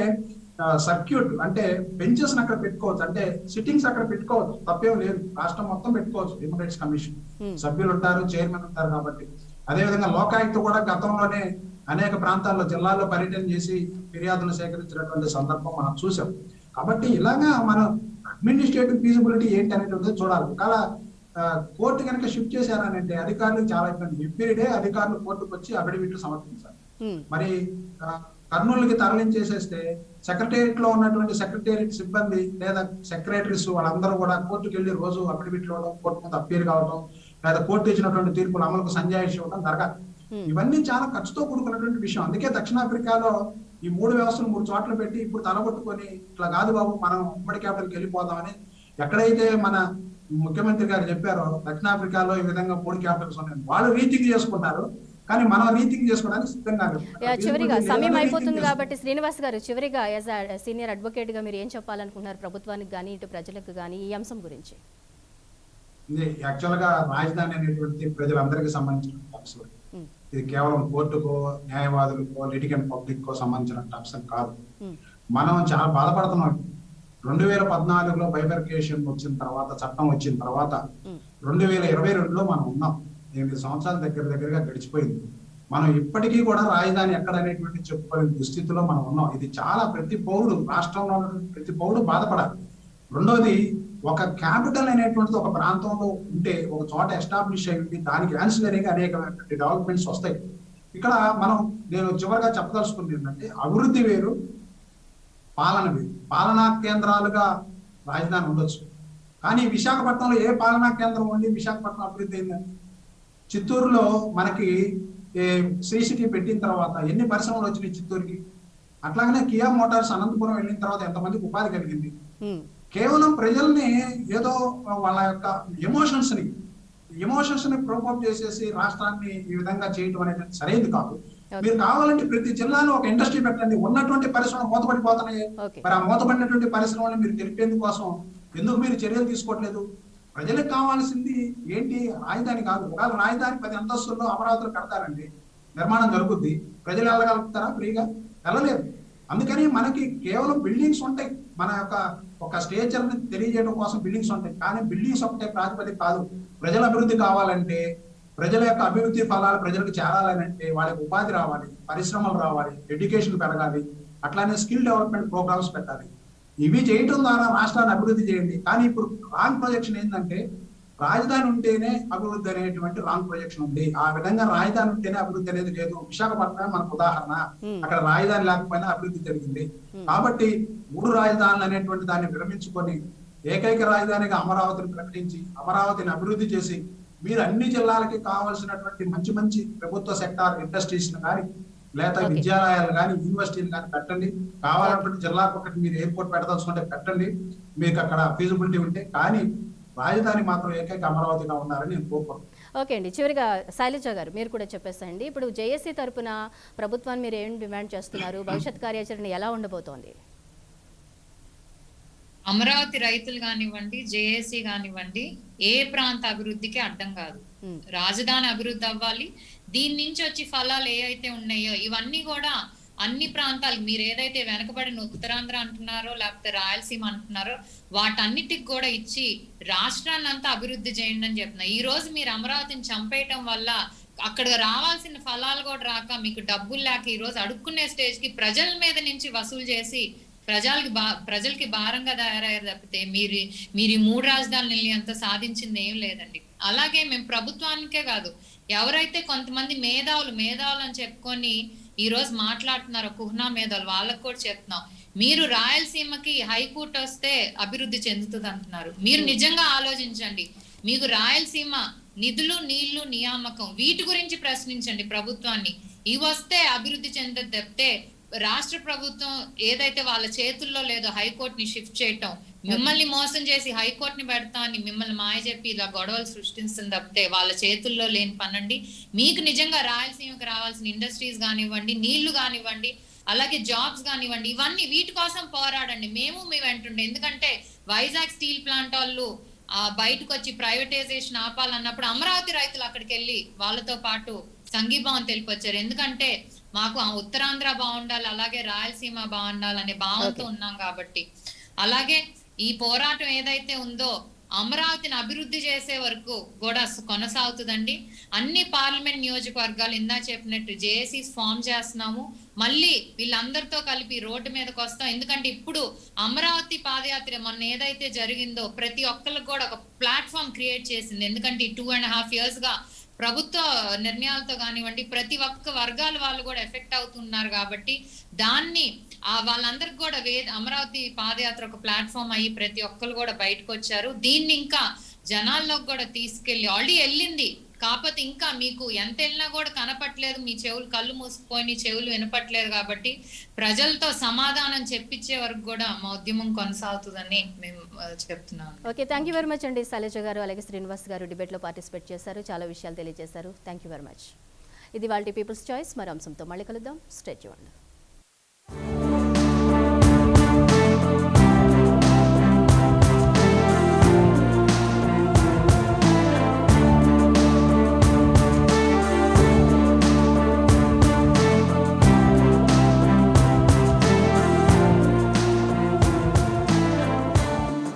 సర్క్యూట్ అంటే బెంచెస్ అక్కడ పెట్టుకోవచ్చు, అంటే సిట్టింగ్స్ అక్కడ పెట్టుకోవచ్చు, తప్పేం లేదు. రాష్ట్రం మొత్తం పెట్టుకోవచ్చు. హ్యూమన్ రైట్స్ కమిషన్ సభ్యులు ఉంటారు, చైర్మన్ ఉంటారు. కాబట్టి అదేవిధంగా లోకాయుక్త కూడా గతంలోనే అనేక ప్రాంతాల్లో జిల్లాల్లో పర్యటన చేసి ఫిర్యాదులు సేకరించినటువంటి సందర్భం మనం చూసాం. కాబట్టి ఇలాగా మనం అడ్మినిస్ట్రేటివ్ ఫీజిబిలిటీ ఏంటి అనేటువంటిది చూడాలి. ఒకవేళ కోర్టు కనుక షిఫ్ట్ చేశారనంటే అధికారులకు చాలా ఇబ్బంది. ఎవ్రీడే అధికారులు కోర్టుకు వచ్చి అఫిడవిట్లు సమర్పించాలి. మరి కర్నూలుకి తరలించేసేస్తే సెక్రటేరియట్ లో ఉన్నటువంటి సెక్రటేరియట్ సిబ్బంది లేదా సెక్రటరీస్ వాళ్ళందరూ కూడా కోర్టుకు వెళ్ళి రోజు అఫిడవిట్లు ఇవ్వడం, కోర్టు ముందు అప్పీల్ కావడం, లేదా కోర్టు ఇచ్చినటువంటి తీర్పులు అమలుకు సంజాయిషి ఇవ్వడం జరగాలి. ఇవన్నీ చాలా ఖర్చుతో కూడుకున్నటువంటి విషయం. అందుకే దక్షిణాఫ్రికాలో ఈ 3 వ్యవస్థలు 3 చోట్ల పెట్టి ఇప్పుడు తలబొట్టుకొని ఇట్లా కాదు బాబు మనం ఉమ్మడి క్యాపిటల్కి వెళ్ళిపోదామని ఎక్కడైతే మన ముఖ్యమంత్రి గారు చెప్పారో దక్షిణాఫ్రికాలో ఈ విధంగా 3 క్యాపిటల్స్ ఉన్నాయి, వాళ్ళు రీథింక్ చేసుకున్నారు. కానీ మనం రీథింక్ చేసుకోవడానికి సిద్ధంగా లేదు. చివరిగా సమయం అయిపోతుంది కాబట్టి శ్రీనివాస్ గారు, చివరిగా యాజ్ సీనియర్ అడ్వకేట్ గా మీరు ఏం చెప్పాలనుకుంటున్నారు ప్రభుత్వానికి కానీ ఇటు ప్రజలకు కానీ ఈ అంశం గురించి? ఇది యాక్చువల్ గా రాజధాని అనేటువంటి ప్రజలందరికీ సంబంధించిన అంశం. ఇది కేవలం కోర్టుకో న్యాయవాదులకో లిటిగెంట్ పబ్లిక్ కో సంబంధించిన అంశం కాదు. మనం చాలా బాధపడుతున్నాం. 2014లో బైఫర్కేషన్ వచ్చిన తర్వాత, చట్టం వచ్చిన తర్వాత 2022లో మనం ఉన్నాం. 8 సంవత్సరాల దగ్గరగా గడిచిపోయింది. మనం ఇప్పటికీ కూడా రాజధాని ఎక్కడ అనేటువంటి చెప్పుకోలేని దుస్థితిలో మనం ఉన్నాం. ఇది చాలా ప్రతి పౌరుడు, రాష్ట్రంలో ప్రతి పౌరుడు బాధపడాలి. రెండోది, ఒక క్యాపిటల్ అనేటువంటిది ఒక ప్రాంతంలో ఉంటే, ఒక చోట ఎస్టాబ్లిష్ అయ్యి దానికి యాన్సిలరీగా అనేక డెవలప్మెంట్స్ వస్తాయి. ఇక్కడ నేను చివరిగా చెప్పదలుచుకుంది ఏంటంటే, అభివృద్ధి వేరు, పాలన వేరు. పాలనా కేంద్రాలుగా రాజధాని ఉండొచ్చు, కానీ విశాఖపట్నంలో ఏ పాలనా కేంద్రం ఉండి విశాఖపట్నం అభివృద్ధి అయిందండి? చిత్తూరులో మనకి శ్రీ సిటీ పెట్టిన తర్వాత ఎన్ని పరిశ్రమలు వచ్చినాయి చిత్తూరుకి? అట్లాగనే కియా మోటార్స్ అనంతపురం వెళ్ళిన తర్వాత ఎంతమందికి ఉపాధి కలిగింది? కేవలం ప్రజల్ని ఏదో వాళ్ళ యొక్క ఎమోషన్స్ ని ప్రొపోప్ చేసేసి రాష్ట్రాన్ని ఈ విధంగా చేయడం అనేది సరైనది కాదు. మీరు కావాలంటే ప్రతి జిల్లాలో ఒక ఇండస్ట్రీ పెట్టండి. ఉన్నటువంటి పరిశ్రమలు మూతపడిపోతున్నాయి. మరి ఆ మూతపడినటువంటి పరిశ్రమలు మీరు తెలిపేందుకోసం ఎందుకు మీరు చర్యలు తీసుకోవట్లేదు? ప్రజలకు కావాల్సింది ఏంటి? రాజధాని కాదు. ఒకవేళ రాజధాని 10 అంతస్తుల్లో అమరావతిలో పెడతారండి, నిర్మాణం జరుగుద్ది. ప్రజలు వెళ్ళగలుగుతారా? ఫ్రీగా వెళ్ళలేరు. అందుకని మనకి కేవలం బిల్డింగ్స్ ఉంటాయి. మన యొక్క ఒక స్టేచర్ ని తెలియజేయడం కోసం బిల్డింగ్స్ ఉంటాయి, కానీ బిల్డింగ్స్ ఒకటే ప్రాతిపదిక కాదు. ప్రజల అభివృద్ధి కావాలంటే, ప్రజల యొక్క అభివృద్ధి ఫలాలు ప్రజలకు చేరాలంటే వాళ్ళకి ఉపాధి రావాలి, పరిశ్రమలు రావాలి, ఎడ్యుకేషన్ పెరగాలి, అట్లానే స్కిల్ డెవలప్మెంట్ ప్రోగ్రామ్స్ పెట్టాలి. ఇవి చేయటం ద్వారా రాష్ట్రాన్ని అభివృద్ధి చేయండి. కానీ ఇప్పుడు రాంగ్ ప్రొజెక్షన్ ఏంటంటే, రాజధాని ఉంటేనే అభివృద్ధి అనేటువంటి రాంగ్ ప్రొజెక్షన్ ఉంది. ఆ విధంగా రాజధాని ఉంటేనే అభివృద్ధి అనేది లేదు. విశాఖపట్నం మనకు ఉదాహరణ. అక్కడ రాజధాని లేకపోయినా అభివృద్ధి జరిగింది. కాబట్టి 3 రాజధానులు అనేటువంటి దాన్ని విరమించుకొని ఏకైక రాజధానిగా అమరావతిని ప్రకటించి అమరావతిని అభివృద్ధి చేసి, మీరు అన్ని జిల్లాలకి కావాల్సినటువంటి మంచి మంచి ప్రభుత్వ సెక్టార్ ఇండస్ట్రీస్ కానీ, లేదా విద్యాలయాలు కానీ, యూనివర్సిటీలు కానీ పెట్టండి. కావాలనుకుంటే జిల్లాకు ఒకటి మీరు ఎయిర్పోర్ట్ పెట్టదలుచుకుంటే పెట్టండి, మీకు అక్కడ ఫీజిబిలిటీ ఉంటే. కానీ రాజధాని మాత్రం ఏకైక అమరావతిగా ఉన్నారని నేను కోరుకుంటున్నాను. ఓకే అండి, చివరిగా శైలజ గారు మీరు కూడా చెప్పేసండి. ఇప్పుడు జేఏసీ తరపున ప్రభుత్వాన్ని మీరు ఏం డిమాండ్ చేస్తున్నారు? భవిష్యత్ కార్యాచరణ ఎలా ఉండబోతోంది? అమరావతి రైతులు కానివ్వండి, జేఏసీ కానివ్వండి, ఏ ప్రాంత అభివృద్ధికి అడ్డం కాదు. రాజధాని అభివృద్ధి అవ్వాలి. దీని నుంచి వచ్చి ఫలాలు ఏవైతే ఉన్నాయో ఇవన్నీ కూడా అన్ని ప్రాంతాలు, మీరు ఏదైతే వెనకబడిన ఉత్తరాంధ్ర అంటున్నారో లేకపోతే రాయలసీమ అంటున్నారో వాటన్నిటికి కూడా ఇచ్చి రాష్ట్రాన్ని అంతా అభివృద్ధి చేయండి అని చెప్తున్నా. ఈ రోజు మీరు అమరావతిని చంపేయటం వల్ల అక్కడ రావాల్సిన ఫలాలు కూడా రాక, మీకు డబ్బులు లేక ఈ రోజు అడుక్కునే స్టేజ్ కి ప్రజల మీద నుంచి వసూలు చేసి ప్రజలకి భారంగా తయారయ్యారు తప్పితే మీరు 3 రాజధానులు అంత సాధించింది ఏం లేదండి. అలాగే మేము ప్రభుత్వానికే కాదు, ఎవరైతే కొంతమంది మేధావులు అని చెప్పుకొని ఈ రోజు మాట్లాడుతున్నారు, కుహ్నా మేధావులు, వాళ్ళకు కూడా చెప్తున్నాం, మీరు రాయలసీమకి హైకోర్టు వస్తే అభివృద్ధి చెందుతుంది అంటున్నారు. మీరు నిజంగా ఆలోచించండి. మీకు రాయలసీమ నిధులు, నీళ్లు, నియామకం వీటి గురించి ప్రశ్నించండి ప్రభుత్వాన్ని. ఇవి వస్తే అభివృద్ధి చెందదు తప్పితే రాష్ట్ర ప్రభుత్వం ఏదైతే వాళ్ళ చేతుల్లో లేదో హైకోర్టుని షిఫ్ట్ చేయటం, మిమ్మల్ని మోసం చేసి హైకోర్టుని పెడతా అని మిమ్మల్ని మాయ చెప్పి ఇలా గొడవలు సృష్టిస్తుంది తప్పితే వాళ్ళ చేతుల్లో లేని పనండి. మీకు నిజంగా రాయలసీమకి రావాల్సిన ఇండస్ట్రీస్ కానివ్వండి, నీళ్లు కానివ్వండి, అలాగే జాబ్స్ కానివ్వండి, ఇవన్నీ వీటి కోసం పోరాడండి. మేము వెంటుండే. ఎందుకంటే వైజాగ్ స్టీల్ ప్లాంట్ వాళ్ళు బయటకు వచ్చి ప్రైవేటైజేషన్ ఆపాలన్నప్పుడు అమరావతి రైతులు అక్కడికి వెళ్ళి వాళ్ళతో పాటు సంఘీభావం తెలిపొచ్చారు. ఎందుకంటే మాకు ఉత్తరాంధ్ర బాగుండాలి, అలాగే రాయలసీమ బాగుండాలి అనే భావంతో ఉన్నాం కాబట్టి. అలాగే ఈ పోరాటం ఏదైతే ఉందో అమరావతిని అభివృద్ధి చేసే వరకు కూడా కొనసాగుతుందండి. అన్ని పార్లమెంట్ నియోజకవర్గాలు ఇందా చెప్పినట్టు జేఏసీస్ ఫామ్ చేస్తున్నాము. మళ్ళీ వీళ్ళందరితో కలిపి రోడ్డు మీదకి వస్తాం. ఎందుకంటే ఇప్పుడు అమరావతి పాదయాత్ర మొన్న ఏదైతే జరిగిందో ప్రతి ఒక్కరికి కూడా ఒక ప్లాట్ఫామ్ క్రియేట్ చేసింది. ఎందుకంటే 2.5 years గా ప్రభుత్వ నిర్ణయాలతో కానివ్వండి ప్రతి ఒక్క వర్గాల వాళ్ళు కూడా ఎఫెక్ట్ అవుతున్నారు కాబట్టి దాన్ని వాళ్ళందరికి కూడా అమరావతి పాదయాత్ర ఒక ప్లాట్ఫామ్ అయ్యి ప్రతి ఒక్కరు కూడా బయటకు వచ్చారు. దీన్ని ఇంకా జనాల్లోకి కూడా తీసుకెళ్లి ఆల్రెడీ వెళ్ళింది, కాకపోతే ఇంకా మీకు ఎంత వెళ్ళినా కూడా కనపట్లేదు, మీ చెవులు కళ్ళు మూసుకుపోయి చెవులు వినపట్లేదు. కాబట్టి ప్రజలతో సమాధానం చెప్పించే వరకు కూడా మా ఉద్యమం కొనసాగుతుందని మేము చెప్తున్నాం. Okay, thank you very much అండి. శైలజ గారు అలాగే శ్రీనివాస్ గారు డిబేట్లో పార్టిసిపేట్ చేశారు, చాలా విషయాలు తెలియజేశారు. Thank you very much. ఇది వాళ్ళ పీపుల్స్ చాయిస్. మరో అంశంతో మళ్ళీ కలుద్దాం. Stay tuned.